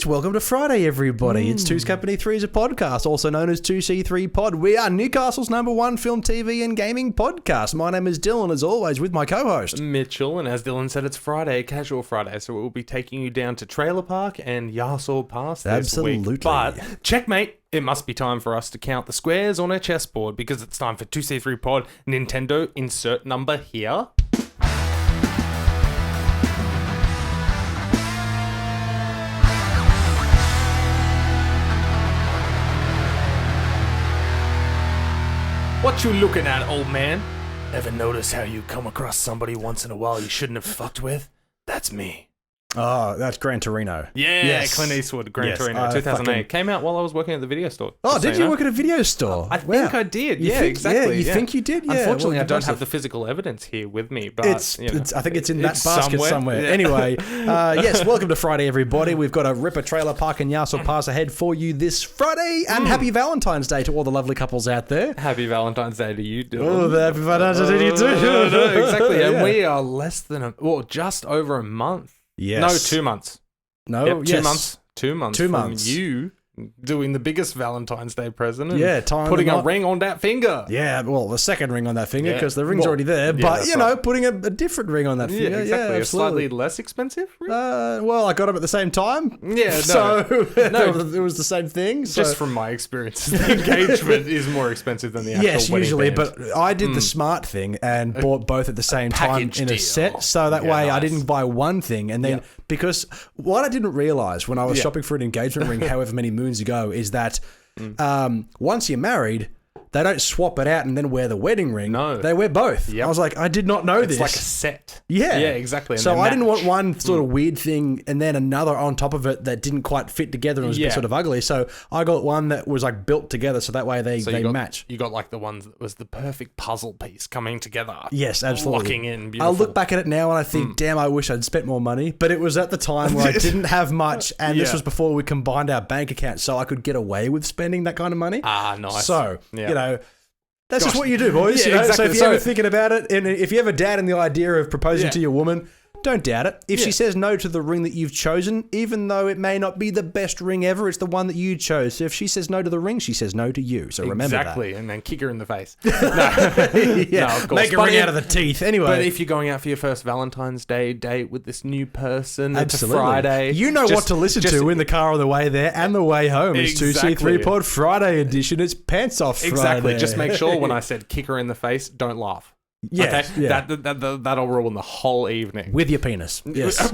Yes, welcome to Friday, everybody. It's Two's Company 3 is a podcast, also known as 2C3 Pod. We are Newcastle's #1 film, TV and gaming podcast. My name is Dylan, as always, with my co-host Mitchell, and as Dylan said, it's Friday, casual Friday, so we'll be taking you down to Trailer Park and Yasss Pass this week. But, checkmate, it must be time for us to count the squares on a chessboard, because it's time for 2C3 Pod, Nintendo, insert number here. What you looking at, old man? Ever notice how you come across somebody once in a while you shouldn't have fucked with? That's me. Oh, that's Gran Torino. Yeah, yes. Clint Eastwood, Gran Torino, 2008. Came out while I was working at the video store. Oh, did you work at a video store? I think I did. Exactly. You think you did? Yeah. Unfortunately, I don't have the physical evidence here with me, but I think it's in that basket somewhere. Yeah. Anyway, yes, welcome to Friday, everybody. We've got a ripper Trailer Park and Yasss Pass ahead for you this Friday, and happy Valentine's Day to all the lovely couples out there. Happy Valentine's Day to you, Dylan. Oh, happy Valentine's Day to you too. No, exactly. And we are just over a month. Yes. No, 2 months. No, yep, 2 yes. months. 2 months. 2 from months. You doing the biggest Valentine's Day present. And putting a ring on that finger. Yeah, well, the second ring on that finger because the ring's already there. But, putting a different ring on that finger. Yeah, exactly. A slightly less expensive ring? Well, I got them at the same time. Yeah, no. So it was the same thing. So. Just from my experience, the engagement is more expensive than the actual wedding usually. band. But I did the smart thing and bought both at the same time in a set. So that way I didn't buy one thing. And then because what I didn't realize when I was shopping for an engagement ring however many moons ago is that once you're married, they don't swap it out and then wear the wedding ring. No. They wear both. Yep. I was like, I did not know this. It's like a set. Yeah. Yeah, exactly. And so I didn't want one sort of weird thing and then another on top of it that didn't quite fit together and was a bit sort of ugly. So I got one that was like built together so that way they match. You got like the ones that was the perfect puzzle piece coming together. Yes, absolutely. Locking in, beautiful. I'll look back at it now and I think, damn, I wish I'd spent more money. But it was at the time where I didn't have much and this was before we combined our bank accounts so I could get away with spending that kind of money. Ah, nice. So, that's just what you do, boys. Yeah, exactly. So if you're ever thinking about it, and if you ever doubt in the idea of proposing to your woman, don't doubt it. If she says no to the ring that you've chosen, even though it may not be the best ring ever, it's the one that you chose. So if she says no to the ring, she says no to you. So remember that. Exactly, and then kick her in the face. No, of course. Make a ring out of the teeth. Anyway. But if you're going out for your first Valentine's Day date with this new person, Absolutely. It's a Friday. You know what to listen to in the car on the way there and the way home. It's 2C3 Pod Friday edition. It's Pants Off Friday. Exactly. Just make sure when I said kick her in the face, don't laugh. Yes, okay? That'll ruin the whole evening. With your penis. Yes.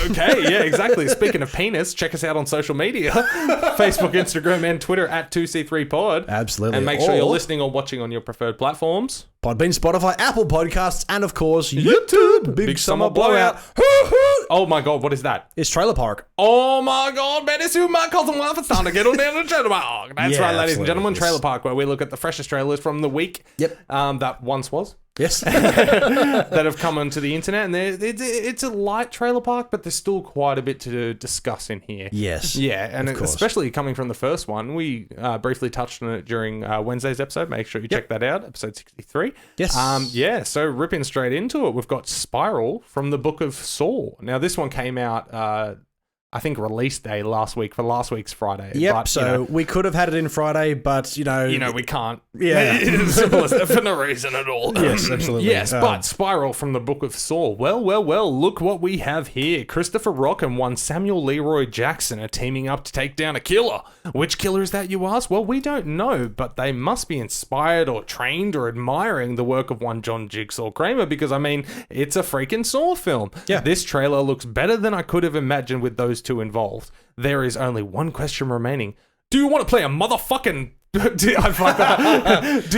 Okay, yeah, exactly. Speaking of penis, check us out on social media. Facebook, Instagram, and Twitter at 2C3Pod. Absolutely. And make sure you're listening or watching on your preferred platforms. Podbean, Spotify, Apple Podcasts, and of course, YouTube. Big Summer Blowout. Oh my God, what is that? It's Trailer Park. Oh my God, man, it's who my cousin wife. It's time to get on down to Trailer Park. That's right, ladies and gentlemen, Trailer Park, where we look at the freshest trailers from the week. Yep. That once was. Yes. that have come onto the internet. And it's a light trailer park, but there's still quite a bit to discuss in here. Yes. Yeah, and especially coming from the first one. We briefly touched on it during Wednesday's episode. Make sure you check that out, episode 63. Yes. So ripping straight into it, we've got Spiral from the Book of Saw. Now, this one came out... I think release day last week for last week's Friday. Yep, but, so we could have had it in Friday, but, we can't. Yeah. It's simple as that for no reason at all. Yes, absolutely. Yes, but Spiral from the Book of Saw. Well, look what we have here. Christopher Rock and one Samuel Leroy Jackson are teaming up to take down a killer. Which killer is that, you ask? Well, we don't know, but they must be inspired or trained or admiring the work of one John Jigsaw Kramer because, it's a freaking Saw film. Yeah. This trailer looks better than I could have imagined with those two involved. There is only one question remaining. Do you want to play a motherfucking... Do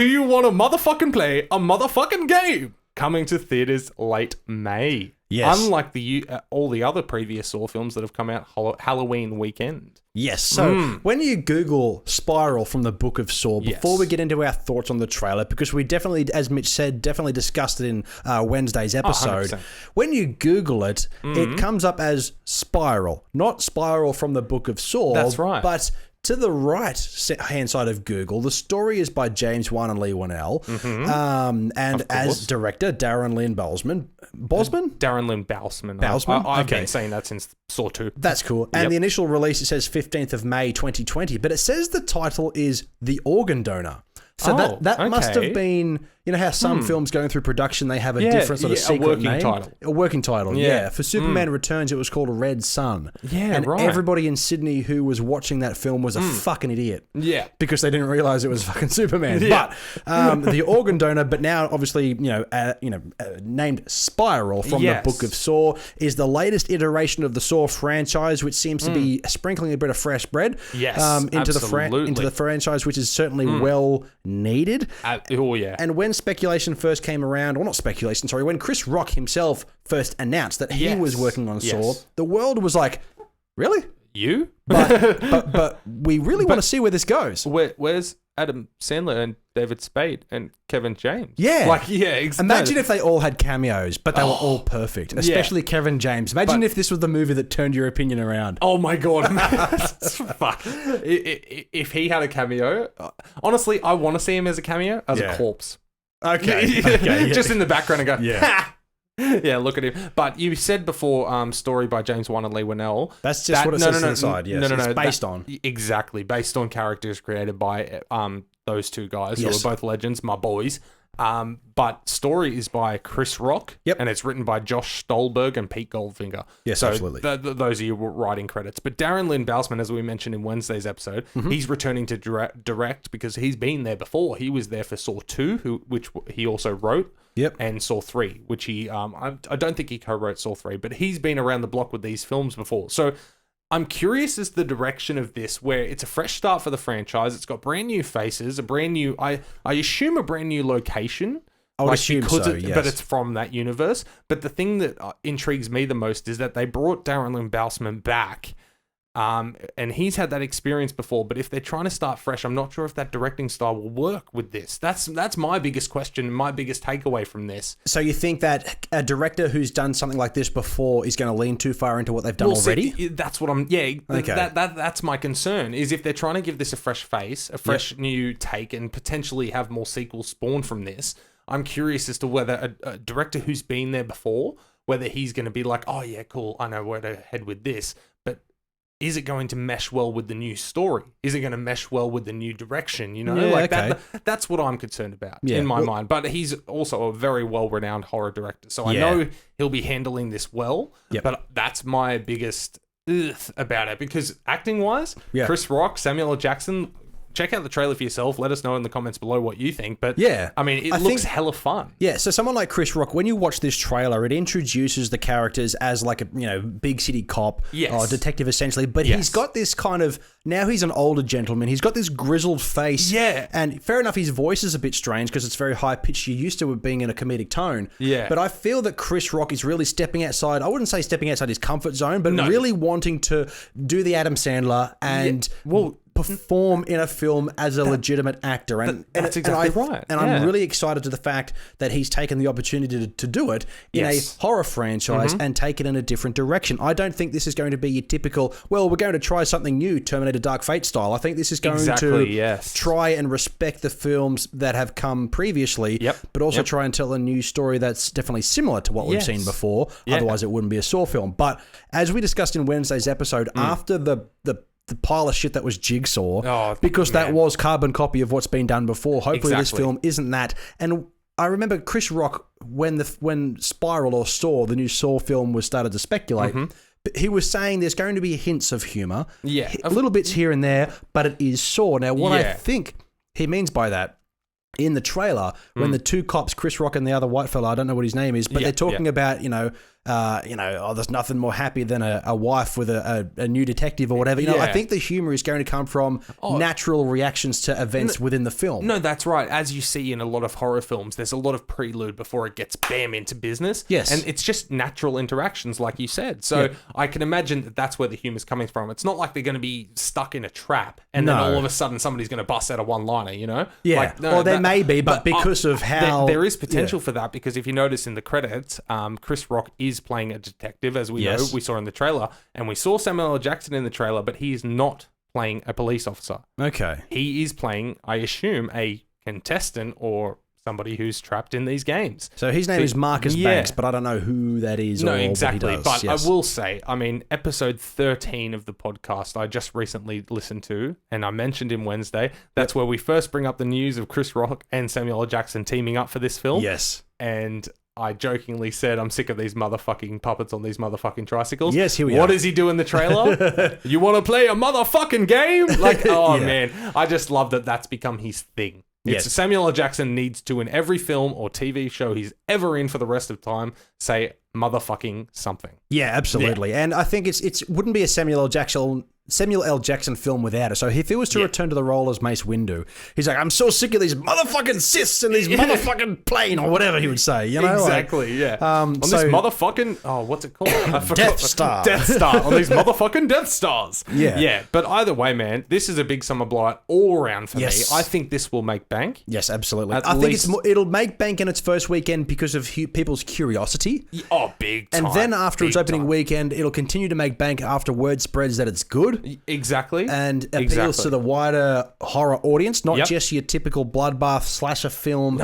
you want to motherfucking play a motherfucking game? Coming to theaters late May. Yes. Unlike all the other previous Saw films that have come out Halloween weekend. Yes. So when you Google Spiral from the Book of Saw, before we get into our thoughts on the trailer, because we definitely, as Mitch said, definitely discussed it in Wednesday's episode. 100%. When you Google it, it comes up as Spiral, not Spiral from the Book of Saw. That's right. But to the right-hand side of Google, the story is by James Wan and Lee Whannell, and as director, Darren Lynn Bousman. Darren Lynn Bousman. I've been saying that since Saw 2. That's cool. And the initial release, it says 15th of May 2020, but it says the title is The Organ Donor. So that must have been, you know how some films going through production, they have a different sort of secret name? A working title, yeah. For Superman Returns, it was called Red Sun. Yeah, and everybody in Sydney who was watching that film was a fucking idiot. Yeah. Because they didn't realize it was fucking Superman. Yeah. But The Organ Donor, but now obviously, named Spiral from the Book of Saw, is the latest iteration of the Saw franchise, which seems to be sprinkling a bit of fresh bread into the franchise, which is certainly well needed. And when speculation first came around, or not speculation, sorry, when Chris Rock himself first announced that he was working on Saw, the world was like, really? You? But we really want to see where this goes. Where's Adam Sandler and David Spade and Kevin James? Yeah. Imagine if they all had cameos, but they were all perfect, especially Kevin James. Imagine if this was the movie that turned your opinion around. Oh my God. Fuck. If he had a cameo, honestly, I want to see him as a cameo, as a corpse. Okay. Just in the background and go, yeah, look at him. But you said before, story by James Wan and Lee Whannell. That's just what it says inside. Yes, no. It's based on. Exactly. Based on characters created by those two guys who are both legends, my boys. But story is by Chris Rock. Yep. And it's written by Josh Stolberg and Pete Goldfinger. Yes, so absolutely. Those are your writing credits. But Darren Lynn Bousman, as we mentioned in Wednesday's episode, he's returning to direct because he's been there before. He was there for Saw 2, which he also wrote. Yep. And Saw 3, which he, I don't think he co-wrote Saw 3, but he's been around the block with these films before. So I'm curious as the direction of this, where it's a fresh start for the franchise. It's got brand new faces, I assume a brand new location. I would assume so, yes. But it's from that universe. But the thing that intrigues me the most is that they brought Darren Lynn Bousman back. And he's had that experience before, but if they're trying to start fresh, I'm not sure if that directing style will work with this. That's my biggest question, my biggest takeaway from this. So you think that a director who's done something like this before is going to lean too far into what they've done already? See, that's what I'm. Yeah, okay. That's my concern. Is if they're trying to give this a fresh face, a fresh new take, and potentially have more sequels spawn from this. I'm curious as to whether a director who's been there before, whether he's going to be like, oh yeah, cool, I know where to head with this, but is it going to mesh well with the new story? Is it going to mesh well with the new direction? You know, that's what I'm concerned about in my mind. But he's also a very well-renowned horror director, so I know he'll be handling this well. Yep. But that's my biggest about it, because acting-wise, Chris Rock, Samuel L. Jackson. Check out the trailer for yourself. Let us know in the comments below what you think. But I mean, it looks hella fun. Yeah, so someone like Chris Rock, when you watch this trailer, it introduces the characters as like a big city cop or detective essentially. But he's got this kind of, now he's an older gentleman. He's got this grizzled face. Yeah. And fair enough, his voice is a bit strange because it's very high pitched. You're used to it being in a comedic tone. Yeah. But I feel that Chris Rock is really stepping outside. I wouldn't say stepping outside his comfort zone, but really wanting to do the Adam Sandler and perform in a film as a legitimate actor. And that's exactly right. And I'm really excited to the fact that he's taken the opportunity to do it in a horror franchise and take it in a different direction. I don't think this is going to be your typical, well, we're going to try something new, Terminator Dark Fate style. I think this is going to try and respect the films that have come previously, but also try and tell a new story that's definitely similar to what we've seen before. Otherwise, it wouldn't be a Saw film. But as we discussed in Wednesday's episode, after the pile of shit that was Jigsaw, because that was carbon copy of what's been done before. Hopefully this film isn't that. And I remember Chris Rock, when Spiral or Saw, the new Saw film, was started to speculate, he was saying there's going to be hints of humor, little bits here and there, but it is Saw. Now, what I think he means by that, in the trailer, when the two cops, Chris Rock and the other white fella, I don't know what his name is, but they're talking about, there's nothing more happy than a wife with a new detective or whatever. I think the humor is going to come from natural reactions to events within the film. No, that's right. As you see in a lot of horror films, there's a lot of prelude before it gets bam into business. Yes. And it's just natural interactions, like you said. So I can imagine that that's where the humor's coming from. It's not like they're going to be stuck in a trap and then all of a sudden somebody's going to bust out a one-liner, Yeah. There may be, but because of how... There is potential for that, because if you notice in the credits, Chris Rock is playing a detective, as we know, we saw in the trailer, and we saw Samuel L. Jackson in the trailer, but he is not playing a police officer. Okay. He is playing, I assume, a contestant or somebody who's trapped in these games. So his name is Marcus Banks, but I don't know who that is or exactly. what he does. But yes. I will say, I mean, episode 13 of the podcast I just recently listened to, and I mentioned him Wednesday. That's where we first bring up the news of Chris Rock and Samuel L. Jackson teaming up for this film. Yes. And I jokingly said, I'm sick of these motherfucking puppets on these motherfucking tricycles. Yes, here we are. What does he do in the trailer? You want to play a motherfucking game? Like, oh man, I just love that that's become his thing. It's Samuel L. Jackson needs to, in every film or TV show he's ever in for the rest of time, say motherfucking something. Yeah, absolutely. Yeah. And I think it wouldn't be a Samuel L. Jackson film without it. So if he was to return to the role as Mace Windu, he's like, I'm so sick of these motherfucking Siths and these motherfucking plane or whatever he would say. You know, exactly. On this motherfucking what's it called? I forgot. Death Star. Death Star on these motherfucking Death Stars. Yeah. But either way, man, this is a big summer blowout all around for me. I think this will make bank. Yes, absolutely. I think it'll make bank in its first weekend because of people's curiosity. Oh, big time. And then after its opening weekend, it'll continue to make bank after word spreads that it's good. Exactly. And appeals to the wider horror audience, not just your typical bloodbath slasher film,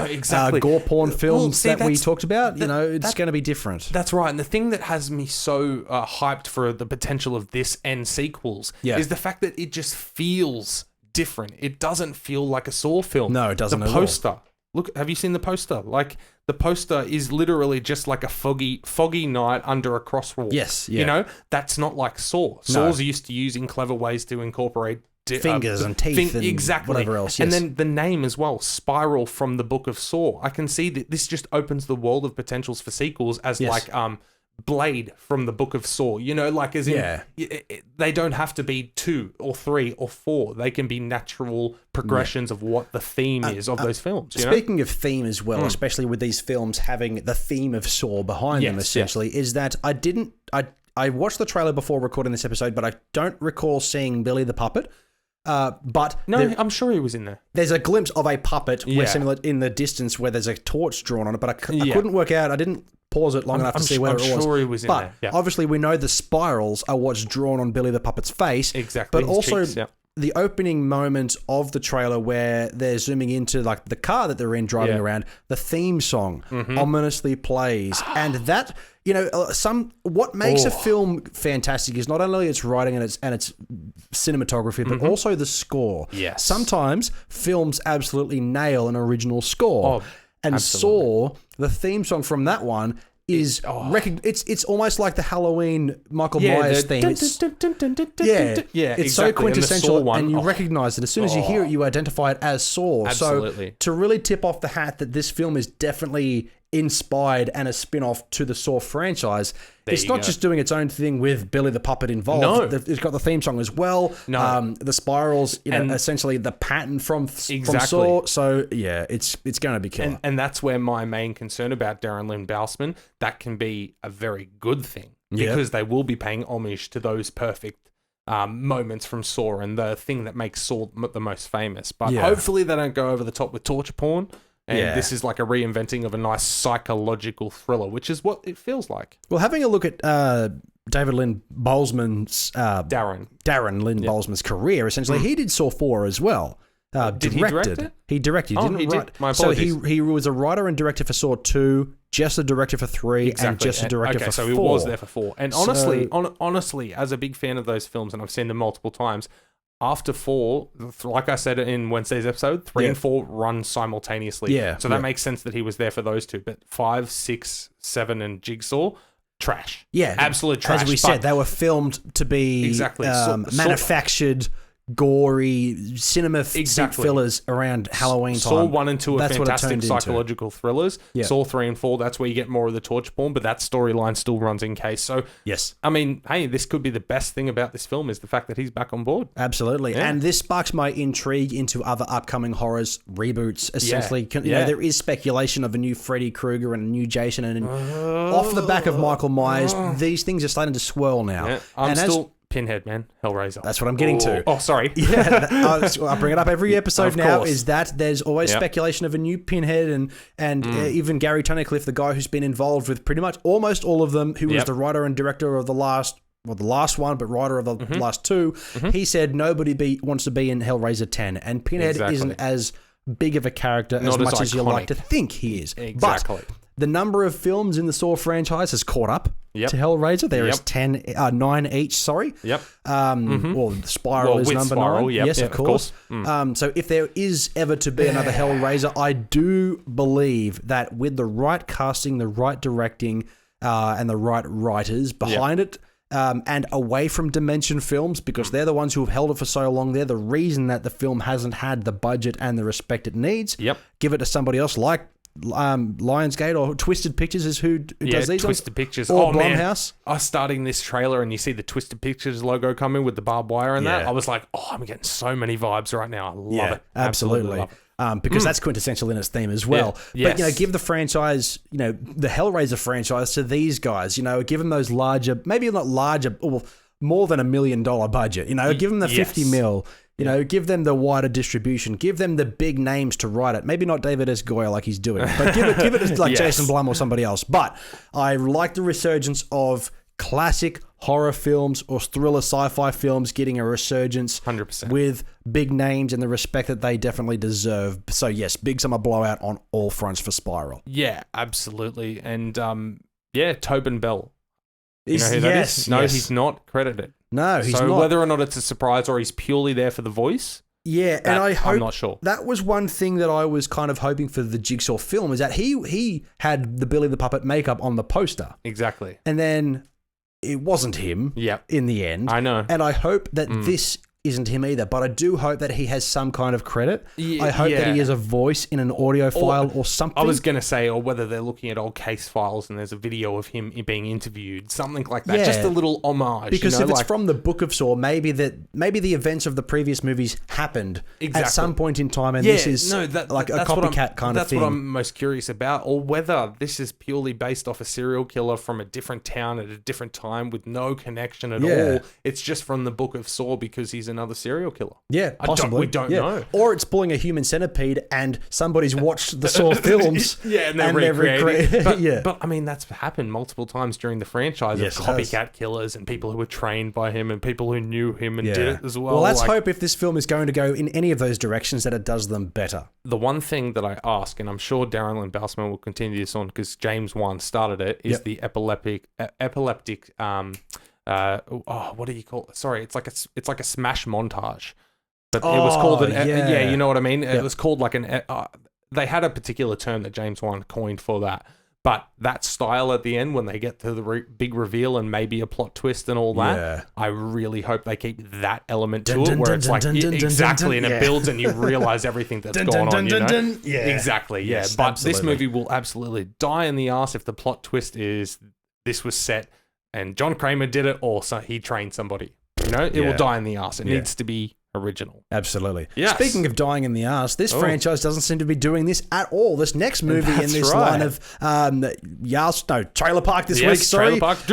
gore porn films that we talked about. It's going to be different. That's right. And the thing that has me so hyped for the potential of this and sequels is the fact that it just feels different. It doesn't feel like a Saw film. No, it doesn't. The poster. Look, have you seen the poster? Like, the poster is literally just like a foggy night under a crosswalk. Yes, yeah. You know, that's not like Saw. Saws are used to using clever ways to incorporate fingers and teeth and whatever else. Yes. And then the name as well, Spiral from the Book of Saw. I can see that this just opens the world of potentials for sequels as like Blade from the Book of Saw. You know, like as in they don't have to be 2 or 3 or 4. They can be natural progressions of what the theme is of those films. Speaking of theme as well, especially with these films having the theme of Saw behind them, essentially, is that I watched the trailer before recording this episode, but I don't recall seeing Billy the Puppet. But I'm sure he was in there. There's a glimpse of a puppet in the distance where there's a torch drawn on it, but I couldn't work out. I didn't pause it long enough to see where it was. I'm sure he was in there. But obviously we know the spirals are what's drawn on Billy the Puppet's face. Exactly. But also the opening moment of the trailer where they're zooming into like the car that they're in driving around, the theme song ominously plays. And that, what makes a film fantastic is not only its writing and its cinematography, but also the score. Yes. Sometimes films absolutely nail an original score. Saw, the theme song from that one is it's almost like the Halloween Michael Myers theme. It's so quintessential, and you recognize it as soon as you hear it. You identify it as Saw. Absolutely. So to really tip off the hat that this film is definitely inspired and a spin-off to the Saw franchise. It's not just doing its own thing with Billy the Puppet involved. No. It's got the theme song as well. No. The spirals, essentially the pattern from Saw. So, it's going to be killer. And that's where my main concern about Darren Lynn Bousman, that can be a very good thing because they will be paying homage to those perfect moments from Saw and the thing that makes Saw the most famous. But hopefully they don't go over the top with torture porn. And this is like a reinventing of a nice psychological thriller, which is what it feels like. Well, having a look at David Lynn Bousman's... Darren Lynn Bousman's career, essentially, he did Saw 4 as well. Did he direct it? He directed. He didn't write. My apologies. So he was a writer and director for Saw 2, just a director for 3, and just a director for 4. So he was there for 4. And honestly, as a big fan of those films, and I've seen them multiple times, after 4, like I said in Wednesday's episode, 3 and 4 run simultaneously. So that makes sense that he was there for those 2. But 5, 6, 7, and Jigsaw, trash. Yeah. Absolute trash. As we said, they were filmed to be manufactured, gory, cinema fillers around Halloween time. Saw 1 and 2 are fantastic psychological thrillers. Saw 3 and 4, that's where you get more of the torture porn, but that storyline still runs in case. So, I mean, hey, this could be the best thing about this film is the fact that he's back on board. Absolutely. And this sparks my intrigue into other upcoming horrors reboots, essentially. There is speculation of a new Freddy Krueger and a new Jason, and off the back of Michael Myers, these things are starting to swirl now. Pinhead, man. Hellraiser. That's what I'm getting to. Oh, sorry. I bring it up every episode now, is that there's always speculation of a new Pinhead and even Gary Tunnicliffe, the guy who's been involved with pretty much almost all of them, who was the writer and director of the last the last one, but writer of the last two, he said nobody wants to be in Hellraiser 10, and Pinhead isn't as big of a character as much as you like to think he is. Exactly. But the number of films in the Saw franchise has caught up to Hellraiser. There is 9 each. Sorry. Yep. Well, Spiral is number Spiral, 9. Yep, yes, of course. So if there is ever to be another Hellraiser, I do believe that with the right casting, the right directing, and the right writers behind it, and away from Dimension Films, because they're the ones who have held it for so long. They're the reason that the film hasn't had the budget and the respect it needs. Yep. Give it to somebody else like Lionsgate or Twisted Pictures is who does these. Twisted Pictures. Or Blumhouse. I was starting this trailer and you see the Twisted Pictures logo coming with the barbed wire and that. I was like, I'm getting so many vibes right now. I love it. Absolutely. Love it. Because that's quintessential in its theme as well. Yeah. But, give the franchise, the Hellraiser franchise to these guys, give them those larger, maybe not larger, or more than $1 million budget, give them the 50 mil, give them the wider distribution, give them the big names to write it. Maybe not David S. Goyer like he's doing, but give it to like Jason Blum or somebody else. But I like the resurgence of classic horror films or thriller sci-fi films getting a resurgence 100%. With big names and the respect that they definitely deserve. So yes, big summer blowout on all fronts for Spiral. Yeah, absolutely. And Tobin Bell. You know who that is? No, he's not credited. No, he's not. So whether or not it's a surprise or he's purely there for the voice, and I hope, I'm not sure. That was one thing that I was kind of hoping for the Jigsaw film, is that he had the Billy the Puppet makeup on the poster. Exactly. And then it wasn't him in the end. I know. And I hope that this isn't him either, but I do hope that he has some kind of credit. I hope that he has a voice in an audio file or something. I was going to say, or whether they're looking at old case files and there's a video of him being interviewed, something like that. Just a little homage. Because if it's from the Book of Saw, maybe the events of the previous movies happened at some point in time, and this is like a copycat kind of thing. That's what I'm most curious about, or whether this is purely based off a serial killer from a different town at a different time with no connection at all. It's just from the Book of Saw because he's another serial killer. Yeah, possibly. We don't know. Or it's pulling a human centipede and somebody's watched the Saw films. And they're recreating. But I mean, that's happened multiple times during the franchise of copycat killers and people who were trained by him and people who knew him and did it as well. Well, let's hope if this film is going to go in any of those directions that it does them better. The one thing that I ask, and I'm sure Darren Lynn Bousman will continue this on because James Wan started it, is the epileptic what do you call it? Sorry, it's like a smash montage, but it was called you know what I mean. It was called like they had a particular term that James Wan coined for that, but that style at the end when they get to the big reveal and maybe a plot twist and all that, I really hope they keep that element to it where it's like exactly and it builds and you realize everything that's going on. Exactly, but this movie will absolutely die in the ass if the plot twist is this was set and John Kramer did it, or so he trained somebody. It will die in the ass. It needs to be original. Absolutely. Yes. Speaking of dying in the ass, this franchise doesn't seem to be doing this at all. This next movie in this line of Trailer Park this week. Sorry, Trailer Park.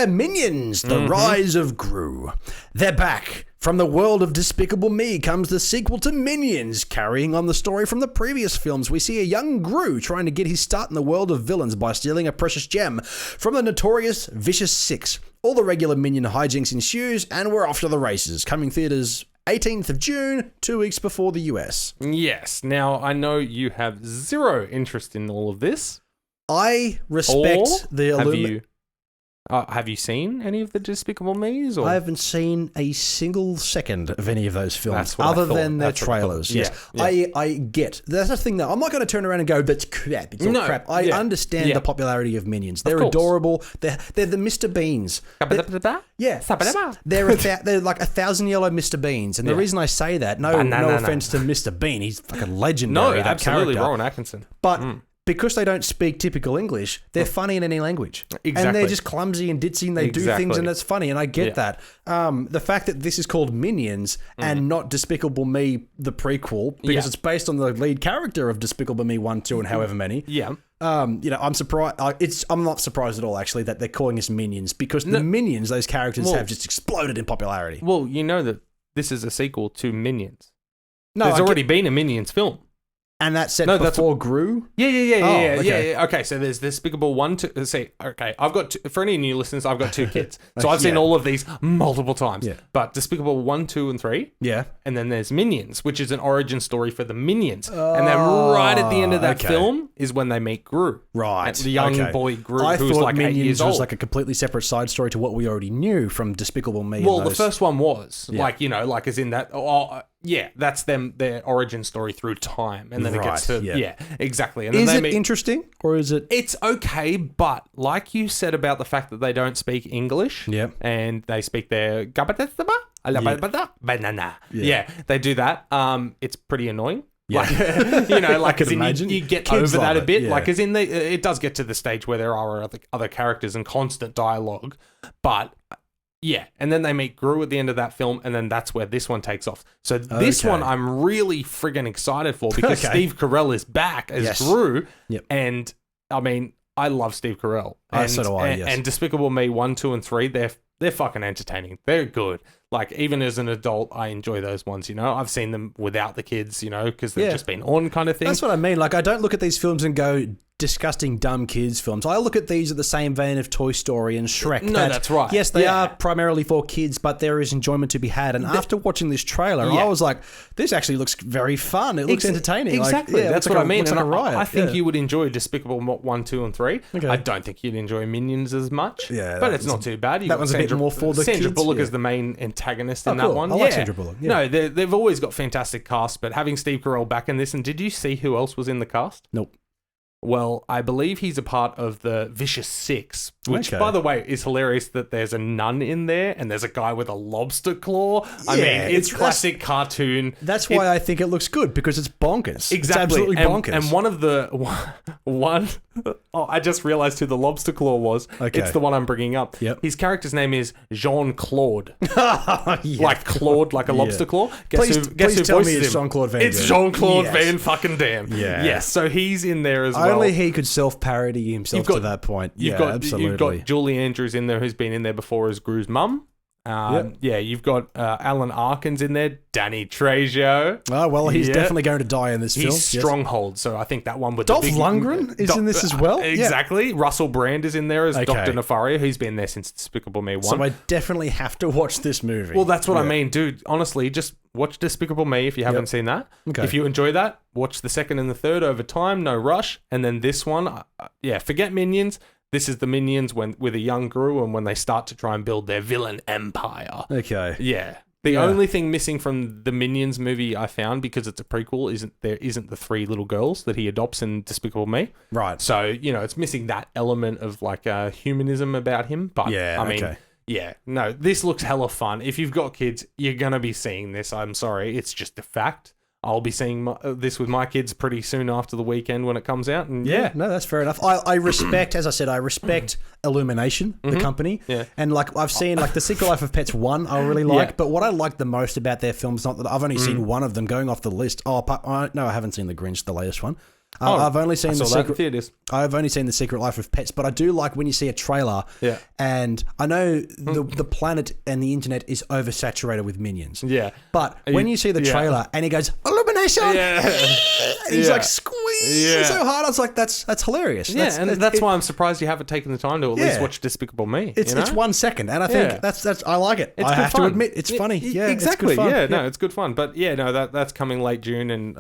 Minions: The Rise of Gru. They're back. From the world of Despicable Me comes the sequel to Minions. Carrying on the story from the previous films, we see a young Gru trying to get his start in the world of villains by stealing a precious gem from the Notorious Vicious 6. All the regular Minion hijinks ensues, and we're off to the races. Coming theaters 18th of June, 2 weeks before the US. Yes. Now, I know you have zero interest in all of this. I respect have you seen any of the Despicable Me's? Or? I haven't seen a single second of any of those films other than their trailers. I get. That's the thing, though. I'm not going to turn around and go, that's crap. It's all crap. I understand the popularity of Minions. They're adorable. They're the Mr. Beans. They're like 1,000 yellow Mr. Beans. And the reason I say that, no offense to Mr. Bean, he's fucking legendary. No, absolutely. Character. Rowan Atkinson. But because they don't speak typical English, they're funny in any language. Exactly. And they're just clumsy and ditzy and they do things and it's funny. And I get that. The fact that this is called Minions and not Despicable Me, the prequel, because it's based on the lead character of Despicable Me 1, 2, and however many. I'm surprised. I'm not surprised at all, actually, that they're calling us Minions because the Minions, those characters, have just exploded in popularity. Well, you know that this is a sequel to Minions. There's already been a Minions film. And that's set before Gru? Yeah. Okay, so there's Despicable 1, 2... See, okay, I've got... For any new listeners, I've got 2 kids. So I've seen all of these multiple times. Yeah. But Despicable 1, 2, and 3. Yeah. And then there's Minions, which is an origin story for the Minions. And then right at the end of that film is when they meet Gru. Right. And the young boy Gru, who's like Minions 8 years old. Was like a completely separate side story to what we already knew from Despicable Me. Well, the first one was. Yeah. Like, you know, like as in that... yeah, that's their origin story through time. And then it gets to... Yeah, exactly. And then is it interesting or is it... It's okay, but like you said about the fact that they don't speak English and they speak their... banana. Yeah, they do that. It's pretty annoying. Yeah. Like, you know, like as in you get kids over that a bit. Yeah. Like as in it does get to the stage where there are other characters and constant dialogue, but... Yeah, and then they meet Gru at the end of that film, and then that's where this one takes off. So this one I'm really friggin' excited for because Steve Carell is back as Gru, and I mean, I love Steve Carell. And, so do I, and Despicable Me 1, 2, and 3, they're fucking entertaining. They're good. Like, even as an adult, I enjoy those ones, you know? I've seen them without the kids, you know, because they've just been on kind of thing. That's what I mean. Like, I don't look at these films and go... disgusting dumb kids films. I look at these at the same vein of Toy Story and Shrek. No, that's right. Yes, they are primarily for kids, but there is enjoyment to be had. And after watching this trailer, I was like, this actually looks very fun. It looks entertaining. Exactly. Like, that's what I mean. And I think you would enjoy Despicable 1, 2, and 3. Okay. I don't think you'd enjoy Minions as much. Yeah, but it's not too bad. That one's a bit more for the kids. Sandra Bullock is the main antagonist in that one. I like Sandra Bullock. No, they've always got fantastic cast, but having Steve Carell back in this, and did you see who else was in the cast? Nope. Well, I believe he's a part of the Vicious Six, which, by the way, is hilarious that there's a nun in there and there's a guy with a lobster claw. I mean, it's classic cartoon. That's why I think it looks good, because it's bonkers. Exactly. It's absolutely bonkers. And one of the... I just realized who the lobster claw was. Okay. It's the one I'm bringing up. Yep. His character's name is Jean-Claude. Like Claude, like a lobster claw. Guess who tell me voices it's him? Jean-Claude Van Damme. It's Jean-Claude Van fucking Damme. Yeah. Yes, so he's in there as well. Only he could self-parody himself to that point. Absolutely. You've got Julie Andrews in there, who's been in there before as Gru's mum. Yeah, you've got Alan Arkin's in there, Danny Trejo. Oh, well, he's definitely going to die in this film. He's Stronghold, so I think that one with Dolph Lundgren is in this as well? Exactly. Russell Brand is in there as Dr. Nefaria, who's been there since Despicable Me 1. So I definitely have to watch this movie. Well, that's what I mean, dude. Honestly, just watch Despicable Me if you haven't seen that. Okay. If you enjoy that, watch the second and the third over time, no rush. And then this one, forget Minions. This is the Minions with a young Gru and when they start to try and build their villain empire. Okay. Yeah. The only thing missing from the Minions movie I found, because it's a prequel, isn't the 3 little girls that he adopts in Despicable Me. Right. So, you know, it's missing that element of like humanism about him. But no, this looks hella fun. If you've got kids, you're going to be seeing this. I'm sorry. It's just a fact. I'll be seeing this with my kids pretty soon after the weekend when it comes out. And no, that's fair enough. I respect, as I said, Illumination, the company. Yeah. And like I've seen like The Secret Life of Pets 1, I really like. Yeah. But what I like the most about their films, not that I've only seen one of them going off the list. No, I haven't seen The Grinch, the latest one. I've only seen I've only seen The Secret Life of Pets, but I do like when you see a trailer. Yeah. And I know the planet and the internet is oversaturated with Minions. Yeah. But when you see the trailer and he goes, Illumination! Yeah. And he's like squeezing so hard. I was like, that's hilarious. Yeah, that's why I'm surprised you haven't taken the time to at least watch Despicable Me. It's 1 second, and I think that's I like it. I have to admit, it's funny. Yeah, exactly. It's good fun. No, it's good fun. But that's coming late June and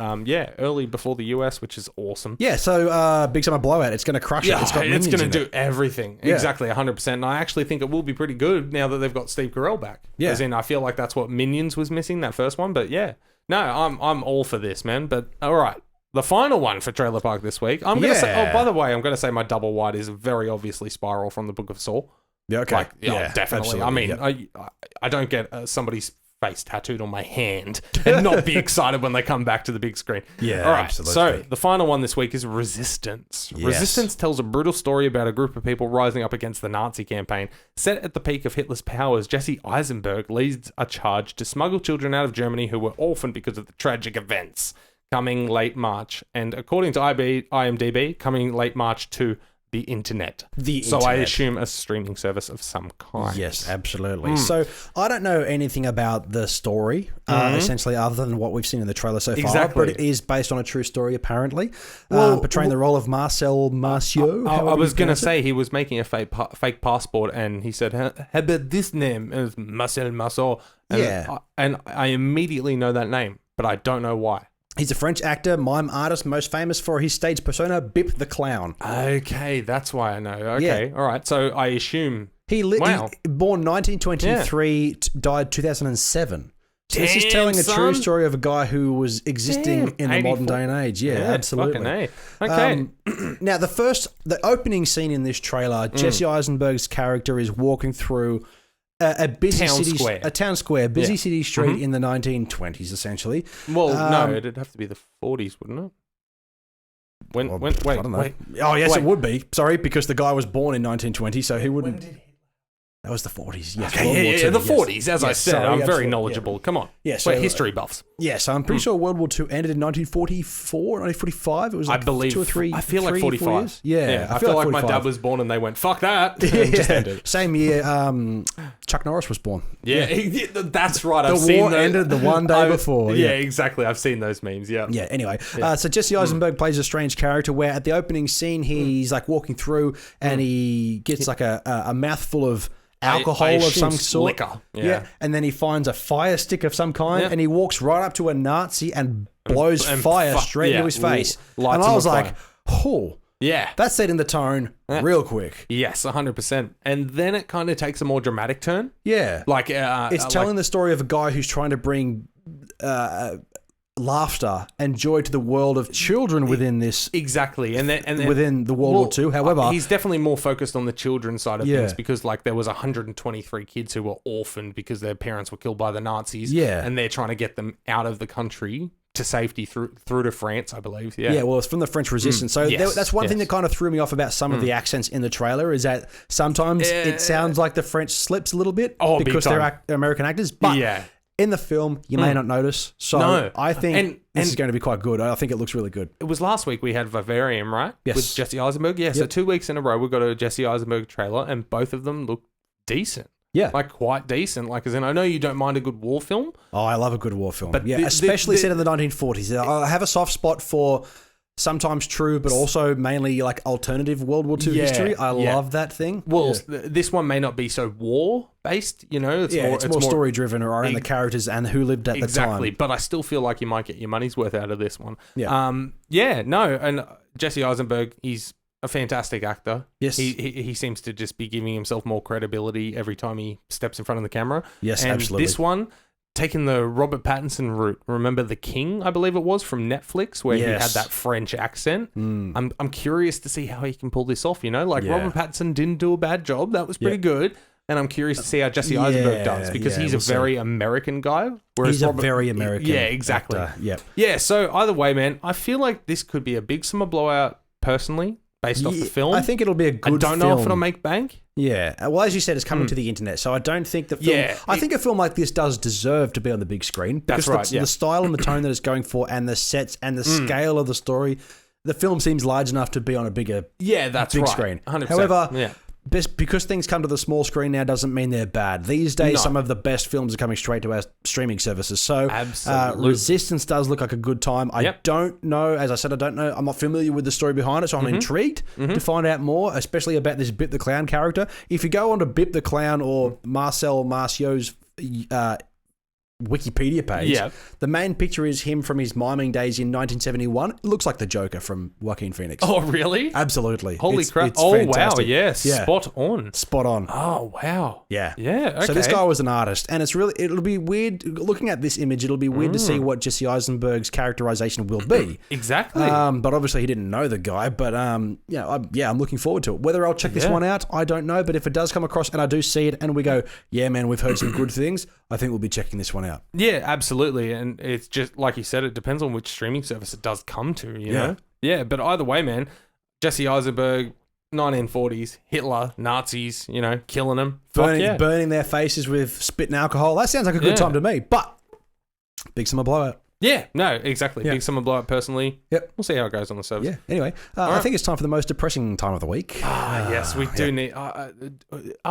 early before the US, which is awesome. Yeah, so Big Summer Blowout, it's going to crush it. It's going to do everything. Yeah. Exactly, 100%. And I actually think it will be pretty good now that they've got Steve Carell back. Yeah. As in, I feel like that's what Minions was missing, that first one. But yeah, no, I'm all for this, man. But all right, the final one for Trailer Park this week. I'm going to say, by the way, I'm going to say my double wide is very obviously Spiral from the Book of Saw. Yeah, okay. Definitely. I mean, I don't get somebody's face tattooed on my hand and not be excited when they come back to the big screen. Yeah, all right, absolutely. So the final one this week is Resistance. Yes. Resistance tells a brutal story about a group of people rising up against the Nazi campaign. Set at the peak of Hitler's powers, Jesse Eisenberg leads a charge to smuggle children out of Germany who were orphaned because of the tragic events. Coming late March, and according to IMDb, coming late March to the internet. So I assume a streaming service of some kind. Yes, absolutely. So I don't know anything about the story, essentially, other than what we've seen in the trailer so far. But it is based on a true story, apparently. Portraying the role of Marcel Marceau. I was going to say he was making a fake passport, and he said, "How about this name?" It was Marcel Marceau. And I immediately know that name, but I don't know why. He's a French actor, mime artist, most famous for his stage persona, Bip the Clown. Okay, that's why I know. Okay, all right. So I assume... He born 1923, died 2007. So this is telling a true story of a guy who was existing in the modern day and age. Yeah, absolutely. Okay. Now, the opening scene in this trailer, Jesse Eisenberg's character is walking through a busy town square, busy city street in the 1920s, essentially. Well, no, it'd have to be the 40s, wouldn't it? Wait. I don't know. Oh, yes, it would be. Sorry, because the guy was born in 1920, so he wouldn't. When did That was the 40s. Yes, okay, the 40s. As I said, I'm very knowledgeable. Yeah. Come on. Yeah, we're history buffs. Yeah, so I'm pretty sure World War II ended in 1944, 1945. It was like 2 or 3. I feel like 45. 4 years. Yeah, I feel like my dad was born and they went, fuck that. And just ended. Same year, Chuck Norris was born. Yeah, that's right. The war ended the one day before. Yeah, exactly. I've seen those memes. Yeah. Yeah. Anyway, so Jesse Eisenberg plays a strange character where at the opening scene he's like walking through and he gets like a mouthful of alcohol of some sort. Liquor. Yeah. And then he finds a fire stick of some kind and he walks right up to a Nazi and blows fire straight into his face. And I was like, oh. Yeah. That's setting the tone real quick. Yes, 100%. And then it kind of takes a more dramatic turn. Yeah. Like it's telling the story of a guy who's trying to bring laughter and joy to the world of children within this. Exactly. And then within the World War II. However, he's definitely more focused on the children's side of things because like there was 123 kids who were orphaned because their parents were killed by the Nazis. Yeah. And they're trying to get them out of the country to safety through to France, I believe. Yeah. Yeah, well, it's from the French Resistance. So that's one thing that kind of threw me off about some of the accents in the trailer is that sometimes it sounds like the French slips a little bit because they're American actors. But in the film, you may not notice. So I think this is going to be quite good. I think it looks really good. It was last week we had Vivarium, right? Yes. With Jesse Eisenberg. Yeah, so 2 weeks in a row we got a Jesse Eisenberg trailer and both of them look decent. Yeah. Like quite decent. Like, as in, I know you don't mind a good war film. Oh, I love a good war film. But especially set in the 1940s. I have a soft spot for sometimes true, but also mainly like alternative World War II history. I love that thing. Well, this one may not be so war-based, you know? It's more story-driven or around the characters and who lived at the time. Exactly, but I still feel like you might get your money's worth out of this one. Yeah. And Jesse Eisenberg, he's a fantastic actor. Yes. He seems to just be giving himself more credibility every time he steps in front of the camera. Yes, and absolutely. This one, taking the Robert Pattinson route. Remember The King, I believe it was, from Netflix, where he had that French accent. I'm curious to see how he can pull this off, you know? Like, Robert Pattinson didn't do a bad job. That was pretty good. And I'm curious to see how Jesse Eisenberg does, because he's a very American guy. Whereas he's very American. Yeah, exactly. Actor. Yeah, so either way, man, I feel like this could be a big summer blowout, personally, based off the film. I think it'll be a good film. I don't know if it'll make bank. Yeah. Well, as you said, it's coming to the internet, so I don't think the film... Yeah, I think a film like this does deserve to be on the big screen. That's right, The style and the tone that it's going for and the sets and the scale of the story, the film seems large enough to be on a big screen. 100%. However... because things come to the small screen now doesn't mean they're bad. These days, some of the best films are coming straight to our streaming services. So, Resistance does look like a good time. I don't know. As I said, I don't know. I'm not familiar with the story behind it, so I'm intrigued to find out more, especially about this Bip the Clown character. If you go onto Bip the Clown or Marcel Marceau's Wikipedia page, the main picture is him from his miming days in 1971. It looks like the Joker from Joaquin Phoenix. Oh, really? Absolutely. Holy crap. It's fantastic. Wow. Yes. Spot on. Spot on. Oh, wow. Yeah. Yeah. Okay. So this guy was an artist, and it'll be weird looking at this image. It'll be weird to see what Jesse Eisenberg's characterization will be. Exactly. But obviously he didn't know the guy. But I'm looking forward to it. Whether I'll check this one out, I don't know. But if it does come across and I do see it, and we go, yeah, man, we've heard some good things, I think we'll be checking this one out. Yeah, absolutely. And it's just, like you said, it depends on which streaming service it does come to, you know? Yeah, but either way, man, Jesse Eisenberg, 1940s, Hitler, Nazis, you know, killing them. Burning their faces with spit and alcohol. That sounds like a good time to me. But, big summer blowout. Yeah, no, exactly. Big Summer Blowout personally. Yep. We'll see how it goes on the service. Yeah. Anyway, I think it's time for the most depressing time of the week. Yes, we do need... are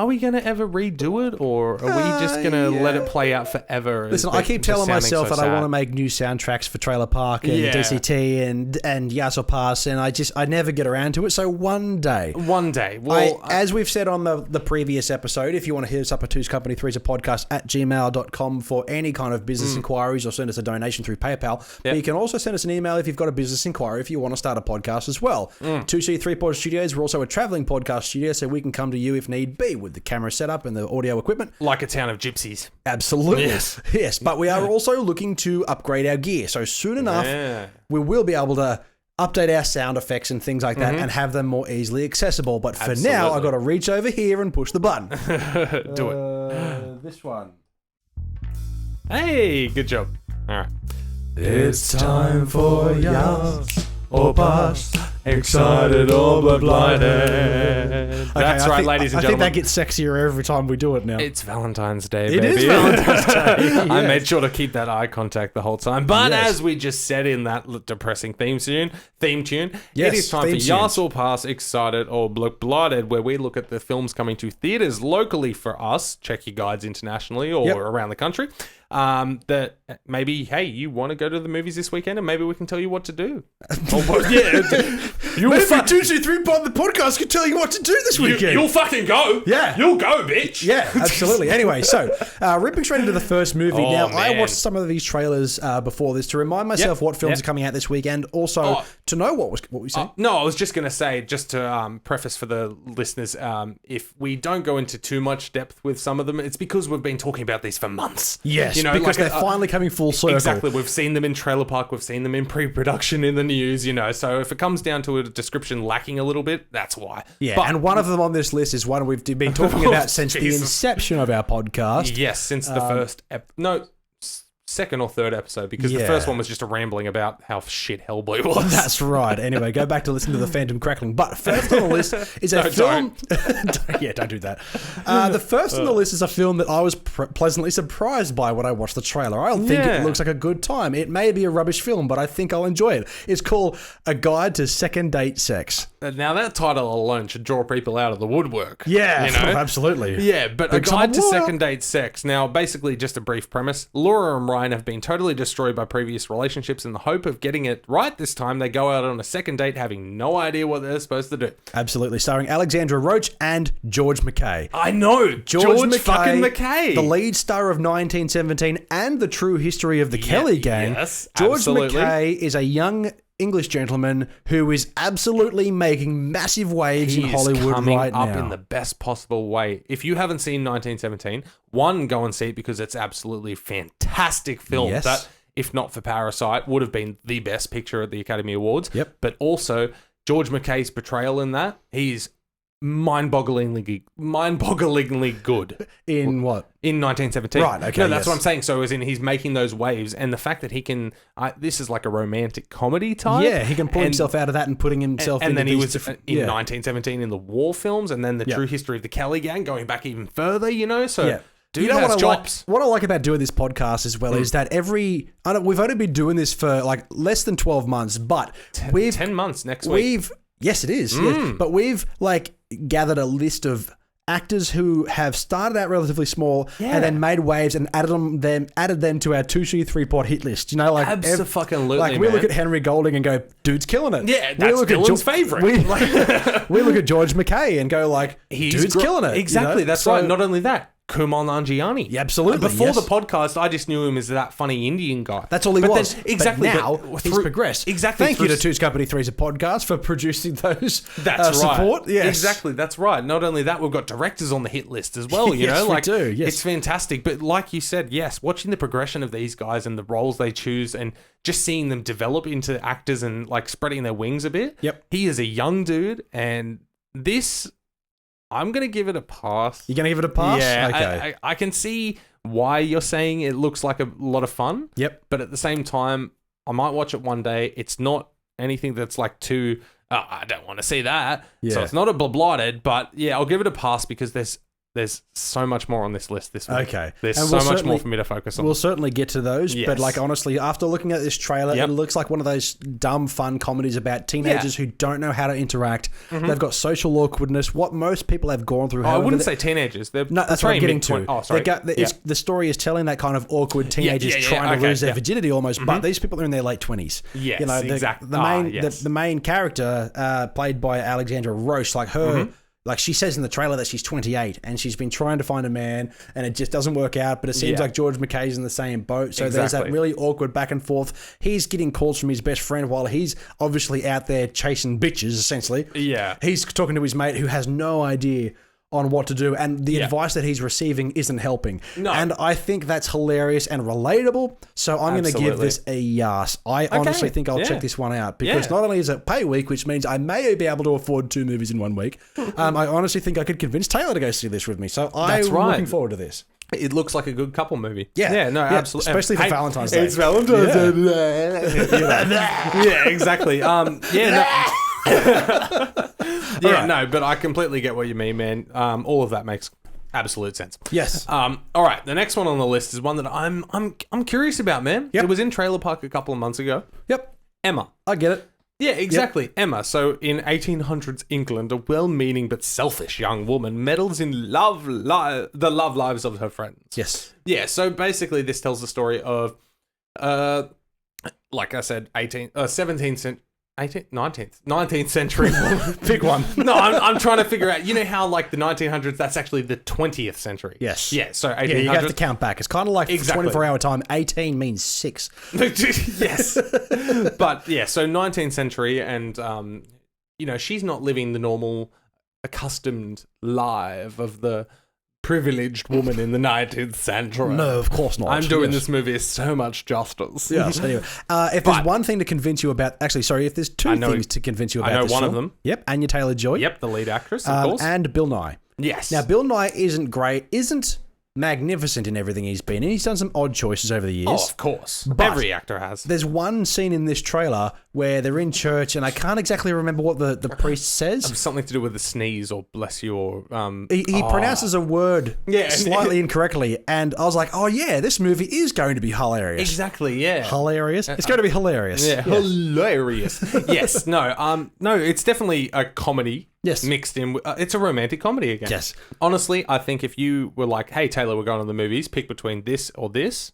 we going to ever redo it, or are we just going to let it play out forever? Listen, I keep telling myself that I want to make new soundtracks for Trailer Park and DCT and Yasss Pass, and I never get around to it. So one day. Well, as we've said on the previous episode, if you want to hit us up at twoscompany3podcast@gmail.com for any kind of business inquiries or send us a donation through PayPal. Yep. But you can also send us an email if you've got a business inquiry, if you want to start a podcast as well. 2C3 Pod Studios, we're also a traveling podcast studio, so we can come to you if need be with the camera setup and the audio equipment. Like a town of gypsies. Absolutely. Yes, but we are also looking to upgrade our gear. So soon enough, we will be able to update our sound effects and things like that and have them more easily accessible. But for now, I've got to reach over here and push the button. Do it. This one. Hey, good job. All right. It's time for Yasss or Pass, excited or blurblighted. That's right, ladies and gentlemen. I think that gets sexier every time we do it now. It's Valentine's Day, baby. It is Valentine's Day. Yes. I made sure to keep that eye contact the whole time. But as we just said in that depressing theme tune, it is time for Yasss or Pass, excited or blurblighted, where we look at the films coming to theaters locally for us. Check your guides internationally or around the country. That maybe, hey, you want to go to the movies this weekend, and maybe we can tell you what to do. Maybe 2C3 Pod the podcast can tell you what to do this weekend. You'll fucking go. Yeah. You'll go, bitch. Yeah, absolutely. Anyway, so ripping straight into the first movie. I watched some of these trailers before this to remind myself what films are coming out this weekend. Also, to know what we said. No, I was just going to say, just to preface for the listeners, if we don't go into too much depth with some of them, it's because we've been talking about these for months. Yes, because they're finally coming full circle. Exactly. We've seen them in Trailer Park. We've seen them in pre-production in the news, So if it comes down to a description lacking a little bit, that's why. Yeah, and one of them on this list is one we've been talking about since the inception of our podcast. Yes, since the first... second or third episode, because the first one was just a rambling about how shit Hellboy was. That's right. Anyway, go back to listen to the Phantom Crackling. But first on the list is a film... don't do that. The first on the list is a film that I was pleasantly surprised by when I watched the trailer. I think it looks like a good time. It may be a rubbish film, but I think I'll enjoy it. It's called A Guide to Second Date Sex. Now, that title alone should draw people out of the woodwork. Yeah, absolutely. Yeah, but A Guide to Second Date Sex. Now, basically, just a brief premise. Laura and Ryan have been totally destroyed by previous relationships. In the hope of getting it right this time, they go out on a second date having no idea what they're supposed to do. Absolutely. Starring Alexandra Roach and George McKay. I know. George fucking McKay. The lead star of 1917 and The True History of the Kelly Gang. Yes, George McKay is a young English gentleman who is absolutely making massive waves in Hollywood right now. Up in the best possible way. If you haven't seen 1917, one, go and see it because it's absolutely fantastic film. Yes. That, if not for Parasite, would have been the best picture at the Academy Awards. Yep. But also, George McKay's portrayal in that, he's mind-bogglingly good. In what? In 1917. Right, okay. No, that's what I'm saying. So as in he's making those waves, and the fact that he can... this is like a romantic comedy type. Yeah, he can pull himself out of that and putting himself into and then he was different... in 1917 in the war films, and then the True History of the Kelly Gang, going back even further, So... Yeah. Dude, what I like about doing this podcast as well is that we've only been doing this for like less than 12 months, but 10 months next week. Yes, it is. Yes, but we've like gathered a list of actors who have started out relatively small and then made waves and added them to our 2C3 Pod hit list. Like absolutely, like we look at Henry Golding and go, dude's killing it. Yeah, that's Dylan's favorite. We look at George McKay and go like, dude's killing it. Exactly, that's right. Not only that, Kumail Nanjiani. Yeah, absolutely. Before the podcast, I just knew him as that funny Indian guy. That's all he was. Exactly. But now he's progressed. Exactly. Thank you to Two's Company 3's podcast for producing those that's support. Right. Yes. Exactly. That's right. Not only that, we've got directors on the hit list as well. Yes, we do. Yes. It's fantastic. But like you said, yes, watching the progression of these guys and the roles they choose and just seeing them develop into actors and like spreading their wings a bit. Yep. He is a young dude, and this... I'm going to give it a pass. You're going to give it a pass? Yeah. Okay. I can see why you're saying it looks like a lot of fun. Yep. But at the same time, I might watch it one day. It's not anything that's like too, I don't want to see that. Yeah. So it's not a blurblighted, but yeah, I'll give it a pass because there's there's so much more on this list this week. Okay. There's And so we'll much certainly- more for me to focus on. We'll certainly get to those, Yes. but like honestly, after looking at this trailer, Yep. it looks like one of those dumb, fun comedies about teenagers who don't know how to interact. They've got social awkwardness, what most people have gone through. I wouldn't say teenagers. They're No, that's what I'm getting to. Oh, sorry. The story is telling that kind of awkward teenagers trying to lose their virginity almost, but these people are in their late 20s. Yes, you know, exactly. The main character, played by Alexandra Roche, like her. Like she says in the trailer that she's 28 and she's been trying to find a man and it just doesn't work out. But it seems like George McKay's in the same boat. So there's that really awkward back and forth. He's getting calls from his best friend while he's obviously out there chasing bitches, essentially. Yeah. He's talking to his mate who has no idea on what to do, and the advice that he's receiving isn't helping. No. And I think that's hilarious and relatable, so I'm going to give this a yes. I honestly think I'll check this one out, because not only is it pay week, which means I may be able to afford 2 movies in 1 week, I honestly think I could convince Taylor to go see this with me, so I'm looking forward to this. It looks like a good couple movie. Yeah, absolutely. Especially for Valentine's Day. It's Valentine's Day. Yeah, exactly. But I completely get what you mean, man. All of that makes absolute sense. Yes. All right. The next one on the list is one that I'm curious about, man. Yep. It was in Trailer Park a couple of months ago. Yep. Emma. I get it. Yeah, exactly. Yep. Emma. So in 1800s England, a well-meaning but selfish young woman meddles in the love lives of her friends. Yes. Yeah. So basically, this tells the story of, like I said, 19th century. Pick one. No, I'm trying to figure out, you know how like the 1900s, that's actually the 20th century. Yes. Yeah, so 1800s. Yeah, you have to count back. It's kind of like 24-hour time. 18 means 6. Yes. But yeah, so 19th century, and she's not living the normal accustomed life of the privileged woman in the 19th century. No, of course not. I'm doing this movie so much justice. Yes. Anyway, if there's one thing to convince you about, if there's 2 things to convince you about, I know one of them. Yep, Anya Taylor-Joy. Yep, the lead actress, of course, and Bill Nye. Yes. Now, Bill Nye isn't great, isn't magnificent in everything he's been in. He's done some odd choices over the years. Oh, of course. But every actor has. There's one scene in this trailer where they're in church, and I can't exactly remember what the priest says. Something to do with the sneeze, or bless you, or... He pronounces a word slightly incorrectly, and I was like, oh yeah, this movie is going to be hilarious. Exactly, yeah. Hilarious? It's going to be hilarious. Yeah, hilarious. Yes, no, it's definitely a comedy. Yes. Mixed in. It's a romantic comedy again. Yes. Honestly, I think if you were like, hey, Taylor, we're going to the movies, pick between this or this,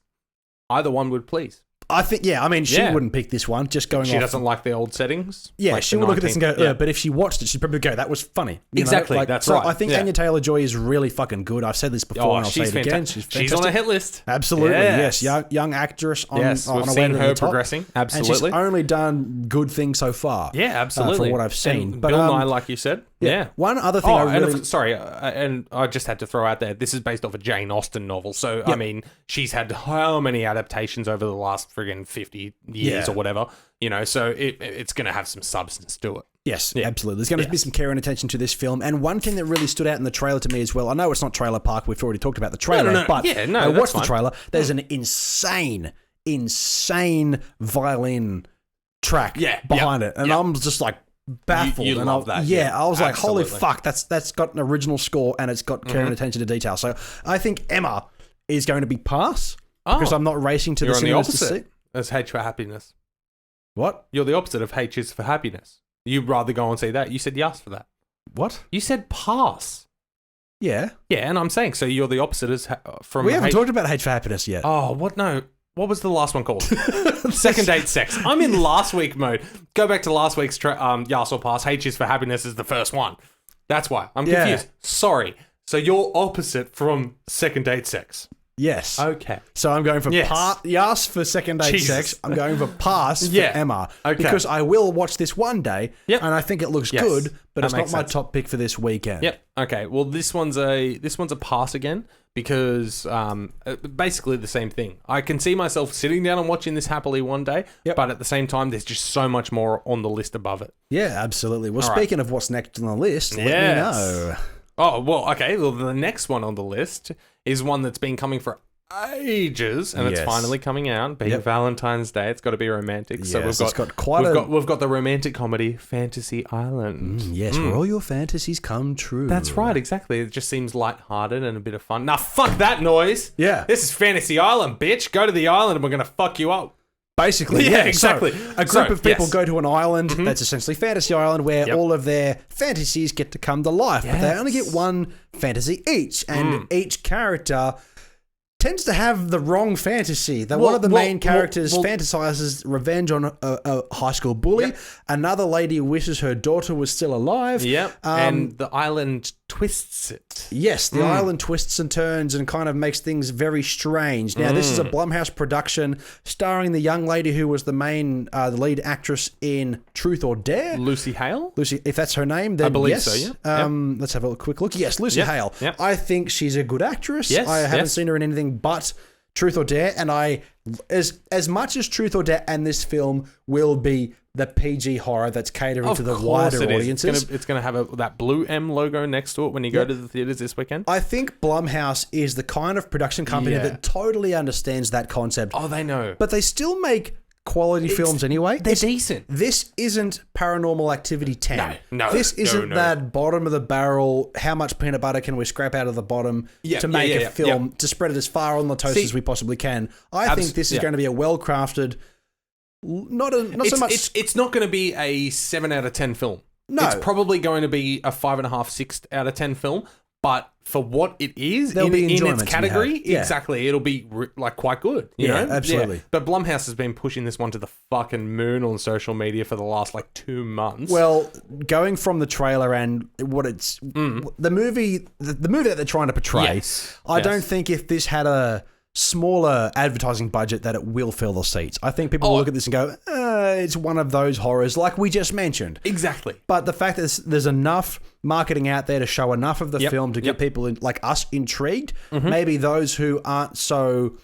either one would please. I think, she wouldn't pick this one, just going off. She doesn't like the old settings? Yeah, like she would look at this and go, but if she watched it, she'd probably go, that was funny. Exactly, that's right. I think Anya Taylor-Joy is really fucking good. I've said this before, and I'll say it again. She's on a hit list. Absolutely, yes. Young actress on we've a way seen to her the top. progressing, absolutely. And she's only done good things so far. Yeah, absolutely. From what I've seen. And Bill Nye, like you said. Yeah. One other thing and I just had to throw out there, this is based off a Jane Austen novel. So, I mean, she's had how many adaptations over the last friggin' 50 years or whatever, so it's going to have some substance to it. Yes, absolutely. There's going to be some care and attention to this film. And one thing that really stood out in the trailer to me as well, I know it's not Trailer Park, we've already talked about the trailer, but I watched the trailer. There's an insane violin track behind it. And I'm just like, baffled. You love that. Yeah, I was like, absolutely. holy fuck, that's got an original score and it's got care and attention to detail. So I think Emma is going to be pass because I'm not racing to the cinemas to see. That's H for happiness. What? You're the opposite of H is for happiness. You'd rather go and see that. You said yes for that. What? You said pass. Yeah. Yeah, and I'm saying, so you're the opposite as from We haven't talked about H for happiness yet. Oh, what? No. What was the last one called? Second date sex. I'm in last week mode. Go back to last week's Yas or Pass. H is for happiness is the first one. That's why. I'm confused. Sorry. So you're opposite from second date sex. Yes. Okay. So I'm going for Yas for second date sex. I'm going for pass for Emma. Okay. Because I will watch this one day and I think it looks good, but it's not my top pick for this weekend. Yep. Okay. Well, this one's a pass again because basically the same thing. I can see myself sitting down and watching this happily one day, but at the same time, there's just so much more on the list above it. Yeah, absolutely. Well, speaking of what's next on the list, let me know. Oh, well, okay. Well, the next one on the list is one that's been coming for ages, and it's finally coming out. Being Valentine's Day, it's got to be romantic. So Yes, we've got the romantic comedy Fantasy Island. Yes, where all your fantasies come true. That's right, exactly. It just seems lighthearted and a bit of fun. Nah, fuck that noise. Yeah. This is Fantasy Island, bitch. Go to the island and we're going to fuck you up. Basically, yeah, exactly. So, a group of people go to an island that's essentially Fantasy Island where all of their fantasies get to come to life. But they only get one fantasy each, and each character tends to have the wrong fantasy. That one of the main characters fantasizes revenge on a high school bully. Yep. Another lady wishes her daughter was still alive. Yep. And the island twists it. Yes, the island twists and turns and kind of makes things very strange. Now, this is a Blumhouse production starring the young lady who was the lead actress in Truth or Dare. Lucy Hale? Lucy, if that's her name, then I believe yes. so, yeah. Let's have a quick look. Yes, Lucy Hale. Yep. I think she's a good actress. Yes, I haven't seen her in anything but Truth or Dare, and as much as Truth or Dare and this film will be the PG horror that's catering to the wider audiences. It's going to have that blue M logo next to it when you go to the theaters this weekend. I think Blumhouse is the kind of production company that totally understands that concept. Oh, they know. But they still make quality films anyway. They're decent. This isn't Paranormal Activity 10. No. This isn't that bottom of the barrel, how much peanut butter can we scrap out of the bottom to make a film, to spread it as far on the toast as we possibly can. I think this is going to be a well-crafted, It's not going to be a 7 out of 10 film. No. It's probably going to be a 5.5, 6 out of 10 film. But for what it is in its category, exactly, it'll be quite good. You know? Absolutely. Yeah. But Blumhouse has been pushing this one to the fucking moon on social media for the last 2 months. Well, going from the trailer and what it's the movie that they're trying to portray, I don't think if this had a smaller advertising budget that it will fill the seats. I think people will look at this and go, it's one of those horrors like we just mentioned. Exactly. But the fact that there's enough marketing out there to show enough of the film to get people like us intrigued, maybe those who aren't so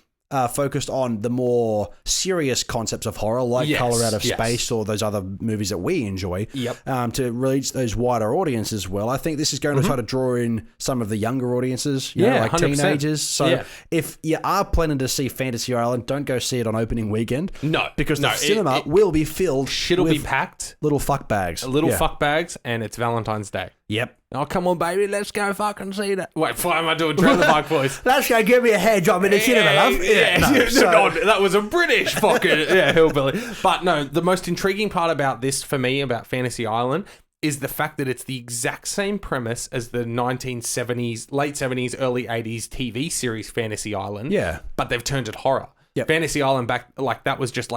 focused on the more serious concepts of horror like Color Out of Space or those other movies that we enjoy, to reach those wider audiences as well. I think this is going to try to draw in some of the younger audiences, like 100%. Teenagers. So if you are planning to see Fantasy Island, don't go see it on opening weekend. No. Because the cinema will be filled Shit'll be packed. Little fuck bags. Fuck bags, and it's Valentine's Day. Yep. Oh, come on, baby, let's go fucking see that. Wait, why am I doing Trailer Park voice? Let's go give me a hair job in the cinema, love. That was a British fucking hillbilly. But no, the most intriguing part about this for me, about Fantasy Island, is the fact that it's the exact same premise as the 1970s, late 70s, early 80s TV series Fantasy Island. Yeah. But they've turned it horror. Yep. Fantasy Island that was just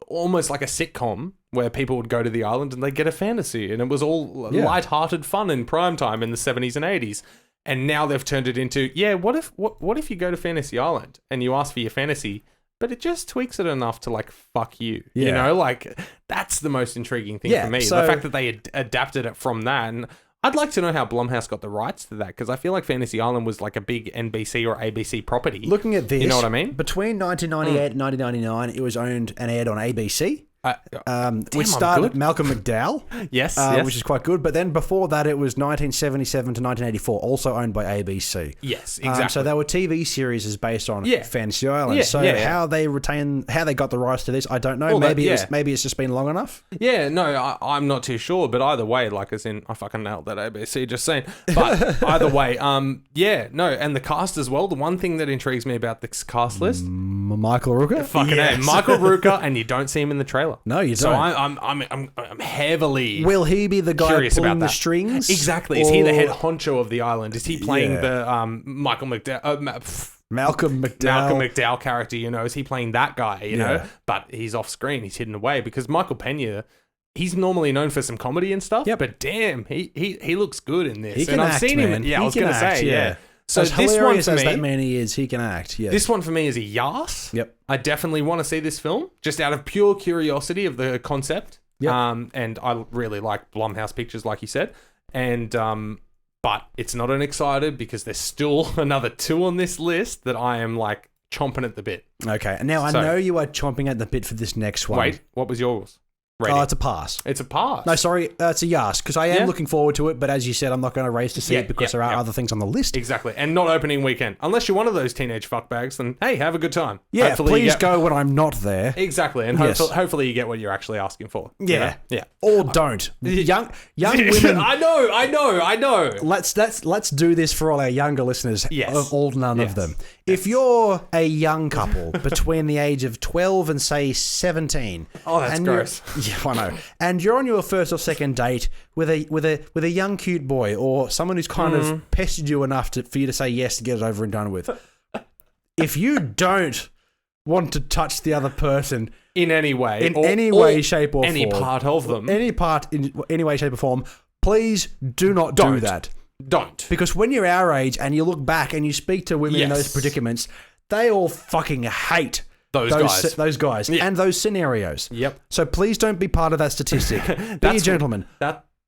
almost like a sitcom where people would go to the island and they get a fantasy, and it was all light-hearted fun in prime time in the 70s and 80s. And now they've turned it into, what if you go to Fantasy Island and you ask for your fantasy, but it just tweaks it enough to fuck you. You know, that's the most intriguing thing for me. So, the fact that they adapted it from that. And I'd like to know how Blumhouse got the rights to that, because I feel like Fantasy Island was a big NBC or ABC property. Looking at this, you know what I mean? Between 1998 and 1999, it was owned and aired on ABC. Which starred started Malcolm McDowell, yes, which is quite good. But then before that, it was 1977 to 1984, also owned by ABC. Yes, exactly. So there were TV series based on Fantasy Island. How they got the rights to this, I don't know. Maybe it's just been long enough. Yeah, no, I'm not too sure. But either way, as in, I fucking nailed that ABC. Just saying. But either way, and the cast as well. The one thing that intrigues me about this cast list, Michael Rooker, Michael Rooker, and you don't see him in the trailer. No, you don't. So I'm heavily. Will he be the guy pulling the strings? Exactly. Is he the head honcho of the island? Is he playing the Malcolm McDowell character? You know, is he playing that guy? You know, but he's off screen. He's hidden away because Michael Pena. He's normally known for some comedy and stuff. Yep. But damn, he looks good in this. He can act, seen him. Yeah, I was going to say. Yeah. So as hilarious as that man is, he can act. Yeah. This one for me is a Yasss. Yep. I definitely want to see this film just out of pure curiosity of the concept. Yep. And I really like Blumhouse pictures, like you said. And but it's not an excited because there's still another 2 on this list that I am chomping at the bit. Okay. Now I know you are chomping at the bit for this next one. Wait, what was yours? rating? Oh, it's a pass. It's a pass. No, sorry, it's a Yasss, because I am looking forward to it, but as you said, I'm not going to race to see it because there are other things on the list. Exactly, and not opening weekend. Unless you're one of those teenage fuckbags, then hey, have a good time. Yeah, please go when I'm not there. Exactly, and hopefully you get what you're actually asking for. Yeah. You know? Or don't. Young women... I know. Let's do this for all our younger listeners. Yes. All none of them. If you're a young couple between the age of 12 and say 17, that's gross. Yeah, I know. And you're on your first or second date with a young cute boy or someone who's kind of pestered you enough for you to say yes to get it over and done with. If you don't want to touch the other person in any way, any way, shape, or any form, part of them, any part in any way, shape, or form, please do not do that. Don't. Because when you're our age and you look back and you speak to women in those predicaments, they all fucking hate those guys and those scenarios. Yep. So please don't be part of that statistic. Be a gentleman.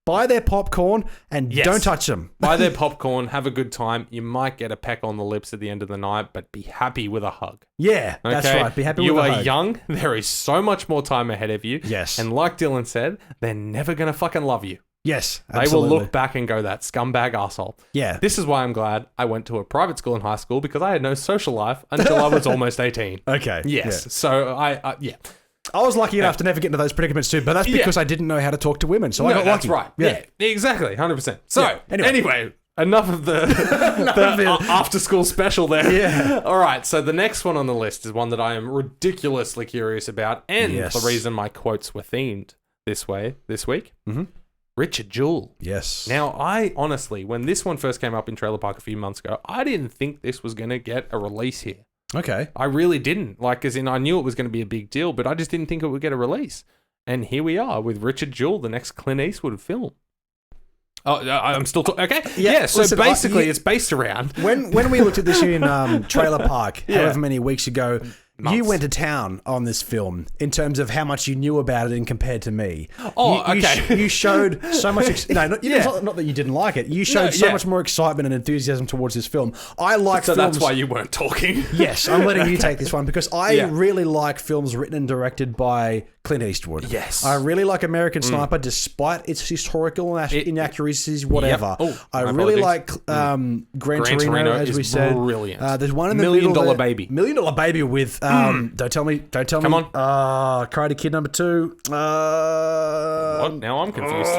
Buy their popcorn and don't touch them. Buy their popcorn, have a good time. You might get a peck on the lips at the end of the night, but be happy with a hug. Yeah, that's right. Be happy with a hug. You are young. There is so much more time ahead of you. Yes. And like Dylan said, they're never going to fucking love you. Yes, absolutely. They will look back and go, that scumbag arsehole. Yeah. This is why I'm glad I went to a private school in high school, because I had no social life until I was almost 18. Okay. Yes. Yeah. So I was lucky enough to never get into those predicaments too, but that's because I didn't know how to talk to women, so I got lucky. That's right. Yeah, exactly. 100%. So, anyway, enough of the after-school special there. Yeah. All right, so the next one on the list is one that I am ridiculously curious about, and the reason my quotes were themed this week. Mm-hmm. Richard Jewell. Yes. Now, I honestly, when this one first came up in Trailer Park a few months ago, I didn't think this was going to get a release here. Okay. I really didn't. As in, I knew it was going to be a big deal, but I just didn't think it would get a release. And here we are with Richard Jewell, the next Clint Eastwood film. Oh, I'm still talking. Okay. Yeah. So listen, basically, it's based around when we looked at this in Trailer Park, however many weeks ago. Months. You went to town on this film in terms of how much you knew about it and compared to me. Oh, okay. You showed so much... not that you didn't like it. You showed so much more excitement and enthusiasm towards this film. I like films... So that's why you weren't talking. Yes, I'm letting you take this one because I really like films written and directed by Clint Eastwood. Yes. I really like American Sniper despite its historical inaccuracies, whatever. Yep. I really like Gran Torino, as we said. Brilliant. There's one in the Million middle Dollar Baby. $1 Million Baby with... Don't tell me. Come on. Karate Kid number 2. What? Now I'm confused.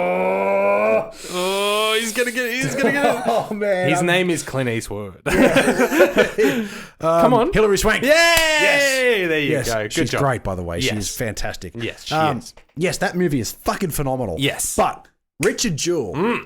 He's gonna get it. Oh man. His name is Clint Eastwood. Come on. Hilary Swank. Yay! Yes. There you go. Good She's job. great, by the way. Yes. She's fantastic. Yes, she is. Yes, that movie is fucking phenomenal. Yes. But Richard Jewell.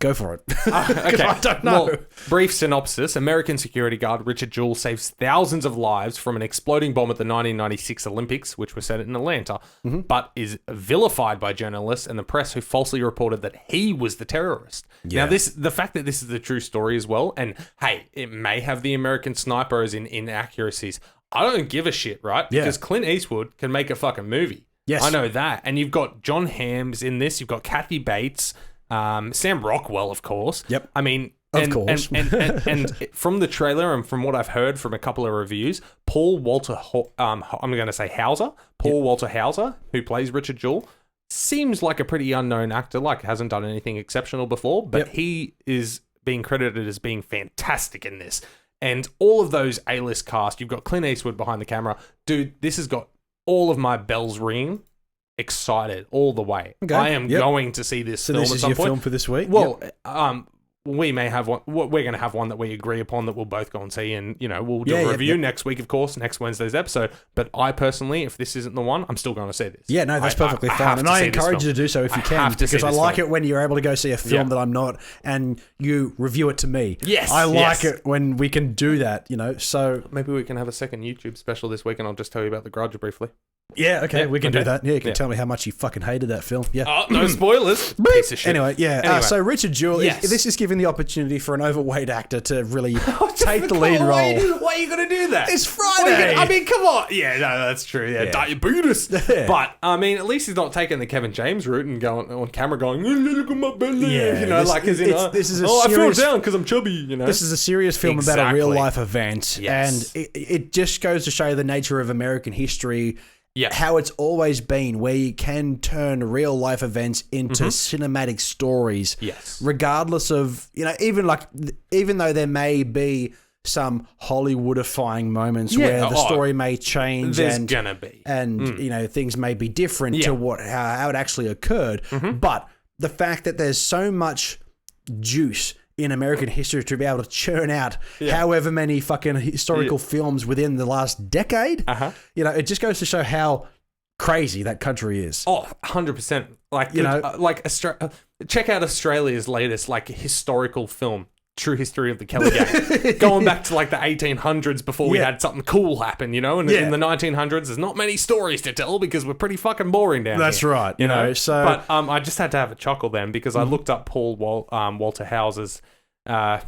Go for it. Okay. I don't know. Well, brief synopsis. American security guard Richard Jewell saves thousands of lives from an exploding bomb at the 1996 Olympics, which was set in Atlanta, but is vilified by journalists and the press who falsely reported that he was the terrorist. Yeah. Now, the fact that this is the true story as well, and hey, it may have the American snipers in inaccuracies. I don't give a shit, right? Because Clint Eastwood can make a fucking movie. Yes. I know that. And you've got John Hamm's in this. You've got Kathy Bates. Sam Rockwell, of course. Yep. I mean, of course. and from the trailer and from what I've heard from a couple of reviews, Paul Walter Hauser, who plays Richard Jewell, seems like a pretty unknown actor. Hasn't done anything exceptional before, but he is being credited as being fantastic in this. And all of those A-list cast, you've got Clint Eastwood behind the camera. Dude, this has got all of my bells ringing. Excited all the way. Okay. I am going to see this film at some point. So this is your film for this week? Well, we may have one. We're going to have one that we agree upon that we'll both go and see, and we'll do a review next week, of course, next Wednesday's episode. But I personally, if this isn't the one, I'm still going to see this. Yeah, no, that's perfectly fine, and I encourage you to do so if you can, because I like it when you're able to go see a film that I'm not, and you review it to me. Yes, I like it when we can do that. So maybe we can have a second YouTube special this week, and I'll just tell you about The Grudge briefly. Yeah, okay, we can do that. Yeah, you can tell me how much you fucking hated that film. Yeah. Oh, no spoilers. Piece of shit. Anyway, so Richard Jewell, this is giving the opportunity for an overweight actor to really take the lead role. Why are you going to do that? It's Friday. I mean, come on. Yeah, no, that's true. Yeah, diabetes. But, I mean, at least he's not taking the Kevin James route and going on camera going, look at my belly. Yeah, this is a I feel down because I'm chubby, This is a serious film about a real life event. Yes. And it just goes to show the nature of American history how it's always been, where you can turn real life events into cinematic stories. Yes. Regardless of, even though there may be some Hollywoodifying moments where the story may change and things may be different to how it actually occurred. But the fact that there's so much juice in American history to be able to churn out however many fucking historical films within the last decade, it just goes to show how crazy that country is. Oh, 100%. Check out Australia's latest historical film, True History of the Kelly Gang, going back to the 1800s before we had something cool happen, and in the 1900s there's not many stories to tell because we're pretty fucking boring down here. That's right. But I just had to have a chuckle then because I looked up Paul Walter Hauser's bio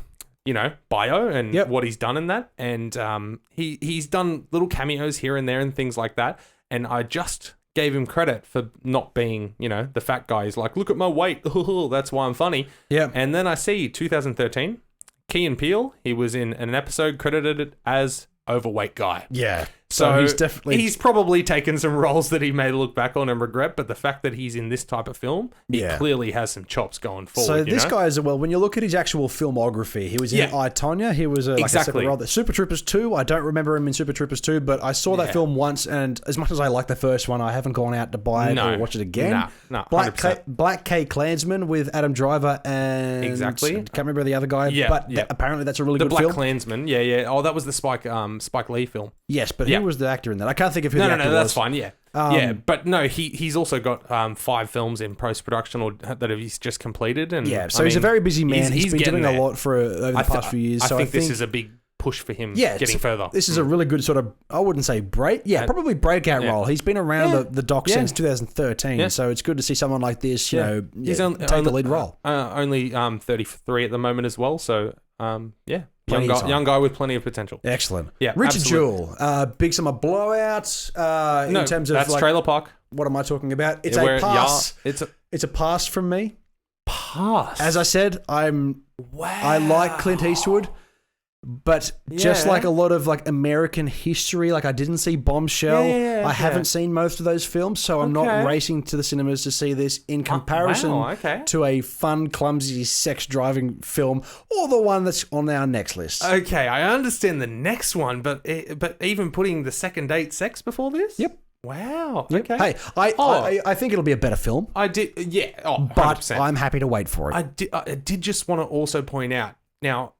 and what he's done in that, and he's done little cameos here and there and things like that, and I just gave him credit for not being, the fat guy. He's like, look at my weight. That's why I'm funny. Yeah. And then I see 2013, Key and Peele, he was in an episode credited as overweight guy. Yeah. So he's probably taken some roles that he may look back on and regret, but the fact that he's in this type of film, he clearly has some chops going forward. So this guy as well, when you look at his actual filmography, he was in I, Tonya. He was a second role. Super Troopers 2, I don't remember him in Super Troopers 2, but I saw that film once, and as much as I like the first one, I haven't gone out to buy it or watch it again. No, Black K Klansman with Adam Driver and... Exactly. I can't remember the other guy, but apparently that's a really good film. film. The Black Klansman, yeah. Oh, that was the Spike Lee film. Yes, but who was the actor in that? I can't think of who the actor was. No, that's fine, yeah. But no, he's also got 5 films in post-production that he's just completed. And he's a very busy man. He's been doing a lot for over the past few years. I think this is a big push for him getting further. This is a really good sort of, I wouldn't say probably breakout role. He's been around the dock since 2013, so it's good to see someone like this, he's take the lead role. Only 33 at the moment as well, so young guy with plenty of potential. Excellent. Yeah, Richard Jewell, Big Summer Blowout. In terms of that's Trailer Park. What am I talking about? It's a pass. It's a pass from me. Pass. As I said, I like Clint Eastwood. But just like a lot of American history, I didn't see Bombshell. I haven't seen most of those films, so I'm not racing to the cinemas to see this in comparison to a fun, clumsy, sex-driving film or the one that's on our next list. Okay, I understand the next one, but even putting the second date sex before this? Yep. Wow. Okay. Hey, I think it'll be a better film. I did, but 100%. I'm happy to wait for it. I did just want to also point out. Now,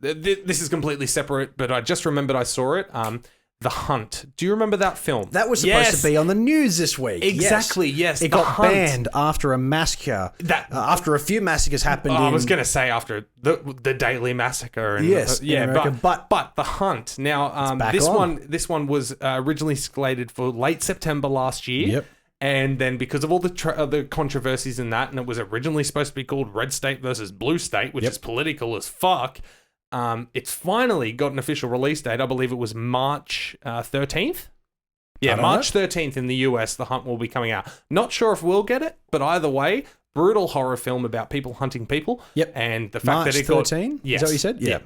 this is completely separate, but I just remembered I saw it. The Hunt. Do you remember that film? That was supposed to be on the news this week. Exactly, yes. It got banned after a massacre. After a few massacres happened. I was going to say after the Daily Massacre. And, but The Hunt. Now, this one was originally slated for late September last year. Yep. And then because of all the controversies in that, and it was originally supposed to be called Red State versus Blue State, which is political as fuck, it's finally got an official release date. I believe it was March 13th. Yeah, March 13th in the US, The Hunt will be coming out. Not sure if we'll get it, but either way, brutal horror film about people hunting people. Yep. And the fact that it March 13? Yes. Is that what you said? Yeah.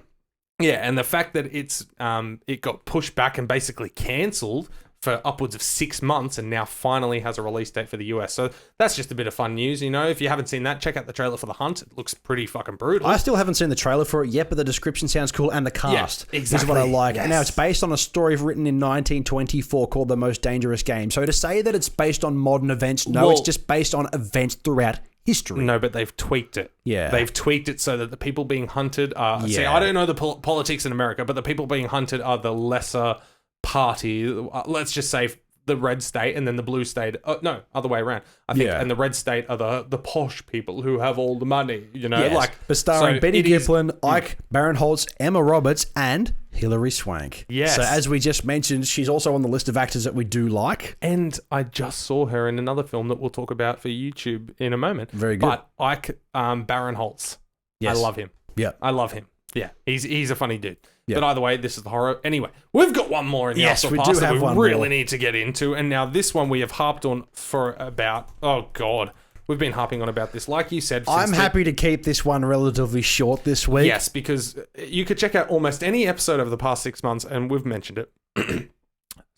Yeah, and the fact that it got pushed back and basically cancelled for upwards of 6 months and now finally has a release date for the US. So that's just a bit of fun news, If you haven't seen that, check out the trailer for The Hunt. It looks pretty fucking brutal. I still haven't seen the trailer for it yet, but the description sounds cool and the cast is what I like. Yes. And now it's based on a story written in 1924 called The Most Dangerous Game. So to say that it's based on modern events, it's just based on events throughout history. No, but they've tweaked it. Yeah. They've tweaked it so that the people being hunted are... See, I don't know the politics in America, but the people being hunted are the lesser party. Let's just say the red state and then the blue state. No, other way around. I think, and the red state are the posh people who have all the money. Yes. But starring Betty Giplin, Ike Barinholtz, Emma Roberts, and Hilary Swank. Yes. So as we just mentioned, she's also on the list of actors that we do like. And I just saw her in another film that we'll talk about for YouTube in a moment. Very good. But Ike Barinholtz. Yes. I love him. Yeah. I love him. Yeah. He's a funny dude. Yep. But either way, this is the horror. Anyway, we've got one more in the Astral Pass that we really need to get into. And now this one we have harped on for about, oh God, we've been harping on about this. Like you said. I'm happy to keep this one relatively short this week. Yes, because you could check out almost any episode over the past 6 months, and we've mentioned it.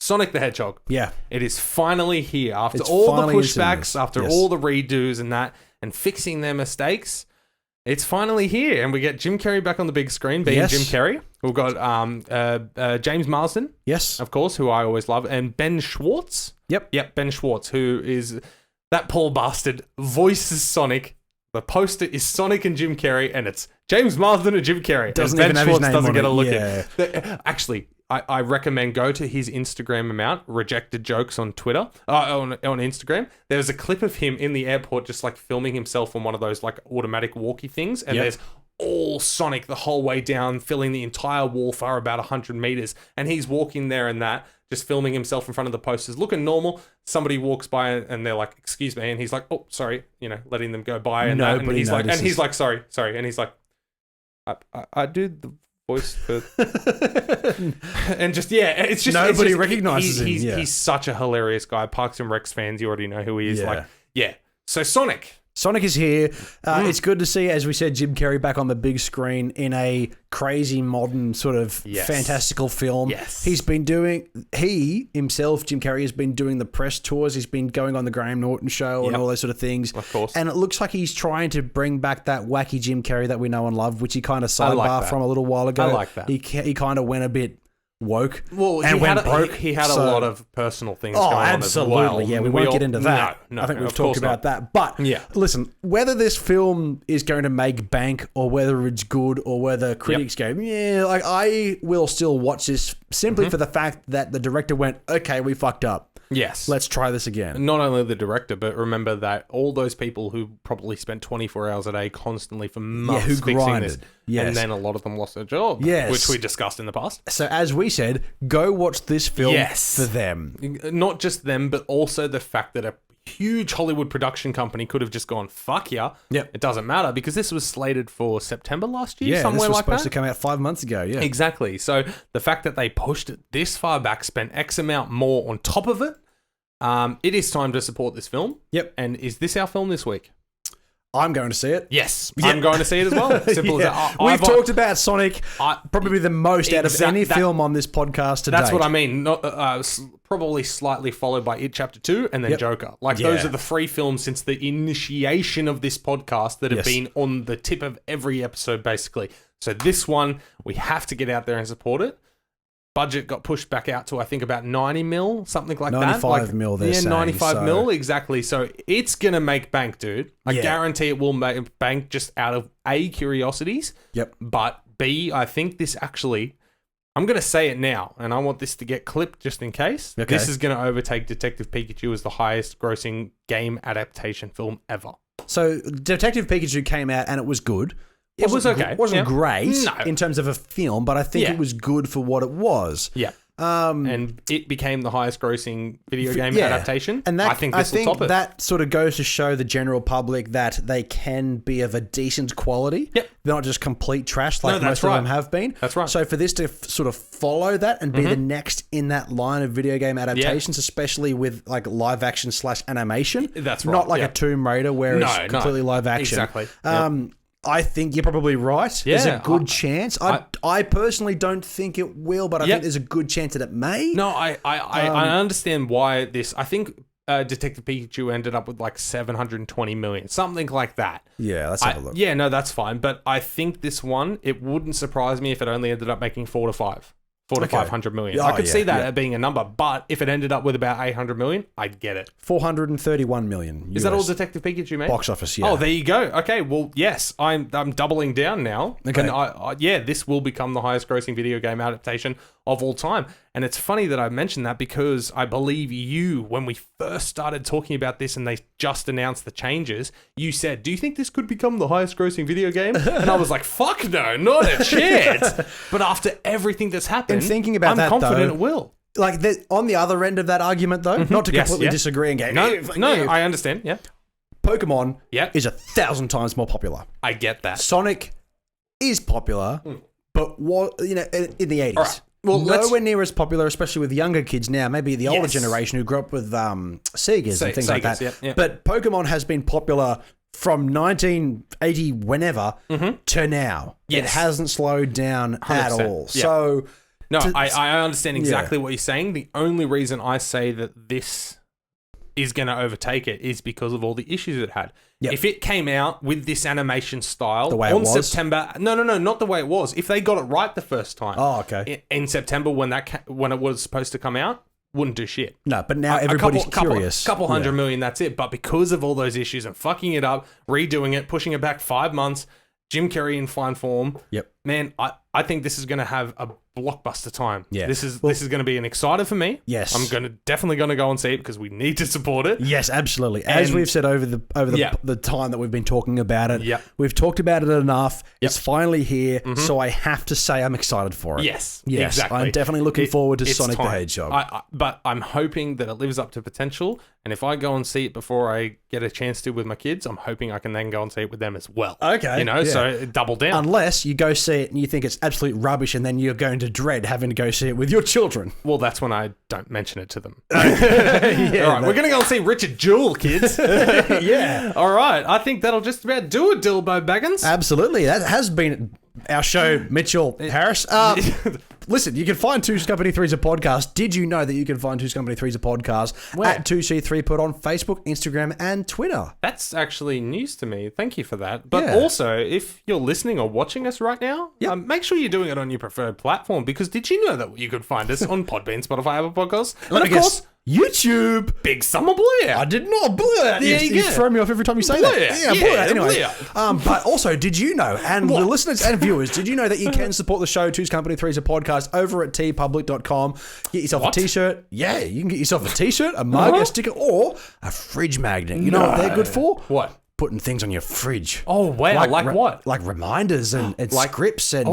Sonic the Hedgehog. Yeah. It is finally here. After It's all the finally in pushbacks, cinemas. after Yes. all the redos and that, and fixing their mistakes, it's finally here. And we get Jim Carrey back on the big screen, being Yes. Jim Carrey. We've got James Marsden, Yes. of course, who I always love, and Ben Schwartz. Yep. Ben Schwartz, who is that poor bastard, voices Sonic. The poster is Sonic and Jim Carrey, and it's James Marsden and Jim Carrey. Doesn't and even Ben have his Schwartz name doesn't on get a it. look Yeah. in. Actually, I recommend go to his Instagram account, Rejected Jokes on Twitter, on Instagram. There's a clip of him in the airport just like filming himself on one of those like automatic walkie things, and there's all Sonic the whole way down, filling the entire wall for about 100 meters, and he's walking there and that, just filming himself in front of the posters, looking normal. Somebody walks by and they're like, "Excuse me," and he's like, "Oh, sorry," letting them go by, and that, and he's like, "Sorry," and he's like, "I do the voice for," and just it's just Nobody it's just, recognizes him. He's such a hilarious guy. Parks and Recs fans, you already know who he is. So Sonic is here. It's good to see, as we said, Jim Carrey back on the big screen in a crazy modern sort of fantastical film. Yes. He himself, Jim Carrey, has been doing the press tours. He's been going on the Graham Norton show and all those sort of things. Of course. And it looks like he's trying to bring back that wacky Jim Carrey that we know and love, which he kind of sidebarred from a little while ago. I like that. He kind of went a bit woke. Well, and went broke. He had a lot of personal things going on as well. Absolutely. Yeah, we won't get into that. No, I think we've talked about that. But listen, whether this film is going to make bank or whether it's good or whether critics go, like I will still watch this simply for the fact that the director went, okay, we fucked up. Yes. Let's try this again. Not only the director, but remember that all those people who probably spent 24 hours a day constantly for months who fixing grinded. this. Yes. And then a lot of them lost their job, which we discussed in the past. So as we said, go watch this film for them. Not just them, but also the fact that a huge Hollywood production company could have just gone, fuck yeah. Yep. It doesn't matter, because this was slated for September last year, Yeah, somewhere this was like supposed that. to come out 5 months ago, yeah. Exactly. So the fact that they pushed it this far back, spent X amount more on top of it, it is time to support this film. Yep. And is this our film this week? I'm going to see it. Yes, I'm going to see it as well. Simple as that. We've talked about Sonic probably the most out of any film on this podcast today. That's what I mean. Not, probably slightly followed by It Chapter 2 and then Joker. Like those are the 3 films since the initiation of this podcast that have been on the tip of every episode, basically. So this one, we have to get out there and support it. Budget got pushed back out to, I think, about 90 mil, something like 95 mil, they're saying. 95 mil, exactly. So it's going to make bank, dude. I guarantee it will make bank just out of A, curiosities. Yep. But B, I think this actually, I'm going to say it now, and I want this to get clipped just in case. Okay. This is going to overtake Detective Pikachu as the highest grossing game adaptation film ever. So Detective Pikachu came out and it was good. It was okay. It wasn't great No. in terms of a film, but I think it was good for what it was. Yeah. And it became the highest grossing video game adaptation. And that, I think this will top it. That sort of goes to show the general public that they can be of a decent quality. Yep. They're not just complete trash like that's most of right. them have been. That's right. So for this to sort of follow that and be the next in that line of video game adaptations, especially with like live action / animation. That's right. Not like a Tomb Raider where it's completely live action. Exactly. I think you're probably right. Yeah, There's a good chance. I personally don't think it will, but I think there's a good chance that it may. No, I understand why this. I think Detective Pikachu ended up with like 720 million, something like that. Yeah, let's have a look. Yeah, no, that's fine. But I think this one, it wouldn't surprise me if it only ended up making 4 to 500 million. I could see that being a number, but if it ended up with about 800 million, I'd get it. 431 million. Is that all Detective Pikachu made? Box office, yeah. Oh, there you go. Okay, well, yes, I'm doubling down now. Okay. And this will become the highest grossing video game adaptation of all time. And it's funny that I mentioned that because I believe you, when we first started talking about this and they just announced the changes, you said, do you think this could become the highest grossing video game? And I was like, fuck no, not a chance. But after everything that's happened, And thinking about I'm confident though, it will. Like on the other end of that argument, though, not to completely disagree and go, No, I understand. Yeah. Pokemon is 1,000 times more popular. I get that. Sonic is popular, but what in the 80s. All right. Well, nowhere near as popular, especially with younger kids now. Maybe the older generation who grew up with Segas and things like that. Yeah. But Pokemon has been popular from 1980 whenever to now. Yes. It hasn't slowed down at all. Yeah. So No, I understand exactly what you're saying. The only reason I say that this is going to overtake it is because of all the issues it had. Yep. If it came out with this animation style the way on it was? September, no, not the way it was. If they got it right the first time, in September when it was supposed to come out, wouldn't do shit. No, but now everybody's curious. Couple hundred million, that's it. But because of all those issues and fucking it up, redoing it, pushing it back 5 months, Jim Carrey in fine form. Yep. Man, I think this is going to have a blockbuster time. Yeah. This is going to be an exciter for me. Yes. I'm definitely going to go and see it because we need to support it. Yes, absolutely. As we've said over the time that we've been talking about it, we've talked about it enough. It's finally here, so I have to say I'm excited for it. Yes, exactly. I'm definitely looking forward to Sonic the Hedgehog. But I'm hoping that it lives up to potential, and if I go and see it before I get a chance to with my kids, I'm hoping I can then go and see it with them as well. Okay. So double down. Unless you go see it and you think it's absolute rubbish and then you're going to dread having to go see it with your children. Well, that's when I don't mention it to them. All right, we're going to go and see Richard Jewell, kids. Yeah. All right, I think that'll just about do it, Dilbo Baggins. Absolutely. That has been our show, Mitchell Harris. Listen, you can find Two's Company 3's a podcast. Did you know that you can find Two's Company 3's a podcast at 2C3 Put on Facebook, Instagram, and Twitter? That's actually news to me. Thank you for that. But also, if you're listening or watching us right now, make sure you're doing it on your preferred platform, because did you know that you could find us on Podbean, Spotify, Apple Podcasts, and of course, YouTube. Big Summer Blur. I did not blur. You throw me off every time you say that. Yeah, blur. Anyway. But also, did you know, and the listeners and viewers, did you know that you can support the show, Two's Company 3's a podcast, over at tpublic.com. Get yourself a t-shirt. Yeah, you can get yourself a t-shirt, a mug, a sticker, or a fridge magnet. You know what they're good for? What? Putting things on your fridge. Oh, wow. Like what? Like reminders and scripts and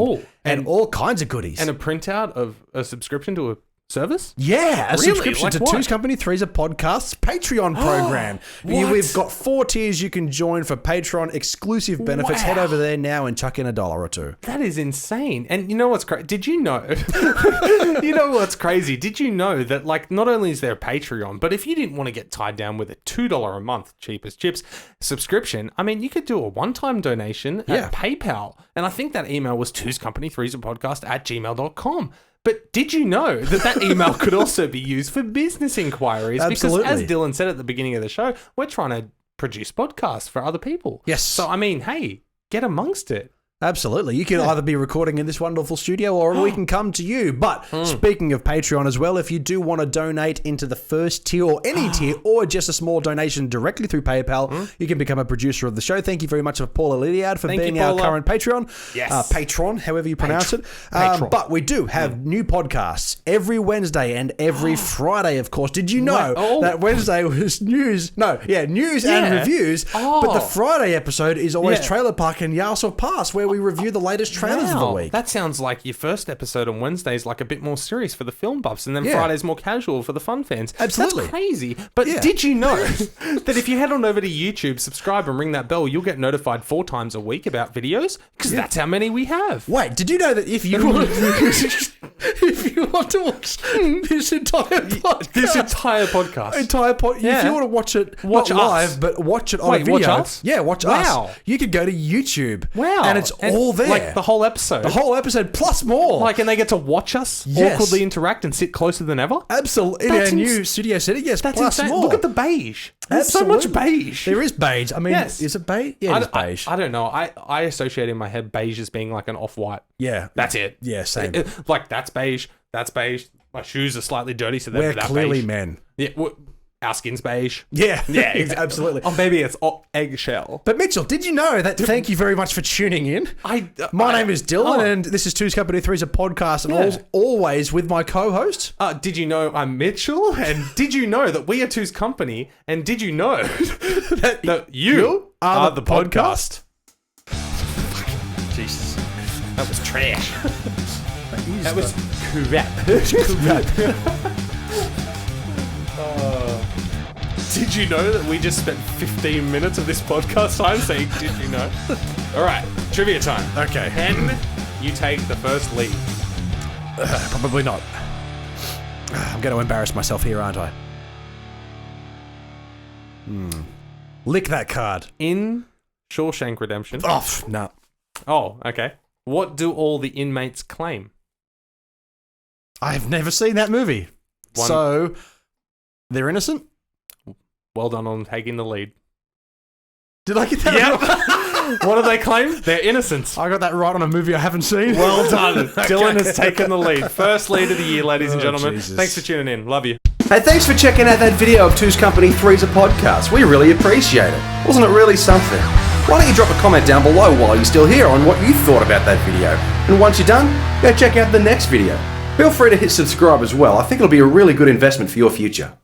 all kinds of goodies. And a printout of a subscription to a service? Yeah, a subscription to what? Two's Company 3's a podcast's Patreon program. We've got 4 tiers you can join for Patreon exclusive benefits. Head over there now and chuck in $1 or $2. That is insane. And you know what's crazy? Did you know? You know what's crazy? Did you know that, like, not only is there a Patreon, but if you didn't want to get tied down with a $2 a month, cheap as chips, subscription, I mean, you could do a one-time donation at PayPal. And I think that email was Two's Company 3's a podcast at gmail.com. But did you know that email could also be used for business inquiries? Absolutely. Because as Dylan said at the beginning of the show, we're trying to produce podcasts for other people. Yes. So, I mean, hey, get amongst it. Absolutely. You can either be recording in this wonderful studio or we can come to you. But speaking of Patreon as well, if you do want to donate into the first tier or any tier or just a small donation directly through PayPal, you can become a producer of the show. Thank you very much to Paula Lydiard for being our current Patreon. Yes. Patron, however you pronounce it. But we do have new podcasts every Wednesday and every Friday, of course. Did you know that Wednesday was news? News and reviews. But the Friday episode is always Trailer Park and Yasss Pass, where we review the latest trailers of the week. That sounds like your first episode on Wednesdays, like a bit more serious for the film buffs, and then Friday's more casual for the fun fans. Absolutely. That's crazy. But did you know that if you head on over to YouTube, subscribe and ring that bell, you'll get notified 4 times a week about videos? Because that's how many we have. Wait, did you know that if you want, if you want to watch this entire podcast, if you want to watch it, not live, but watch it on a video, watch us? Yeah, watch us. You could go to YouTube. Wow. And it's all there. Like the whole episode. The whole episode plus more. Like, and they get to watch us awkwardly interact and sit closer than ever? Absolutely. In our new studio setting, yes, that's plus insane. more. Look at the beige. There's so much beige. There is beige. I mean, is it beige? Yeah, it's beige. I don't know. I associate in my head beige as being like an off-white. Yeah. That's it. Yeah, same. Like, that's beige. That's beige. My shoes are slightly dirty, so they're We're clearly beige. Men. Yeah, our skin's beige. Yeah, absolutely. Oh, maybe it's eggshell. But Mitchell, did you know that? Thank you very much for tuning in. My name is Dylan, and this is Two's Company 3's a podcast, and always with my co-host. Did you know I'm Mitchell? And did you know that we are Two's Company? And did you know that you are the podcast? Jesus, that was trash. That was crap. Did you know that we just spent 15 minutes of this podcast time saying, did you know? All right, trivia time. Okay. Can you take the first lead? Probably not. I'm going to embarrass myself here, aren't I? Lick that card. In Shawshank Redemption. No. Oh, okay. What do all the inmates claim? I've never seen that movie. So, they're innocent? Well done on taking the lead. Did I get that right? What do they claim? They're innocent. I got that right on a movie I haven't seen. Well done. Dylan has taken the lead. First lead of the year, ladies and gentlemen. Jesus. Thanks for tuning in. Love you. Hey, thanks for checking out that video of Two's Company 3's a podcast. We really appreciate it. Wasn't it really something? Why don't you drop a comment down below while you're still here on what you thought about that video. And once you're done, go check out the next video. Feel free to hit subscribe as well. I think it'll be a really good investment for your future.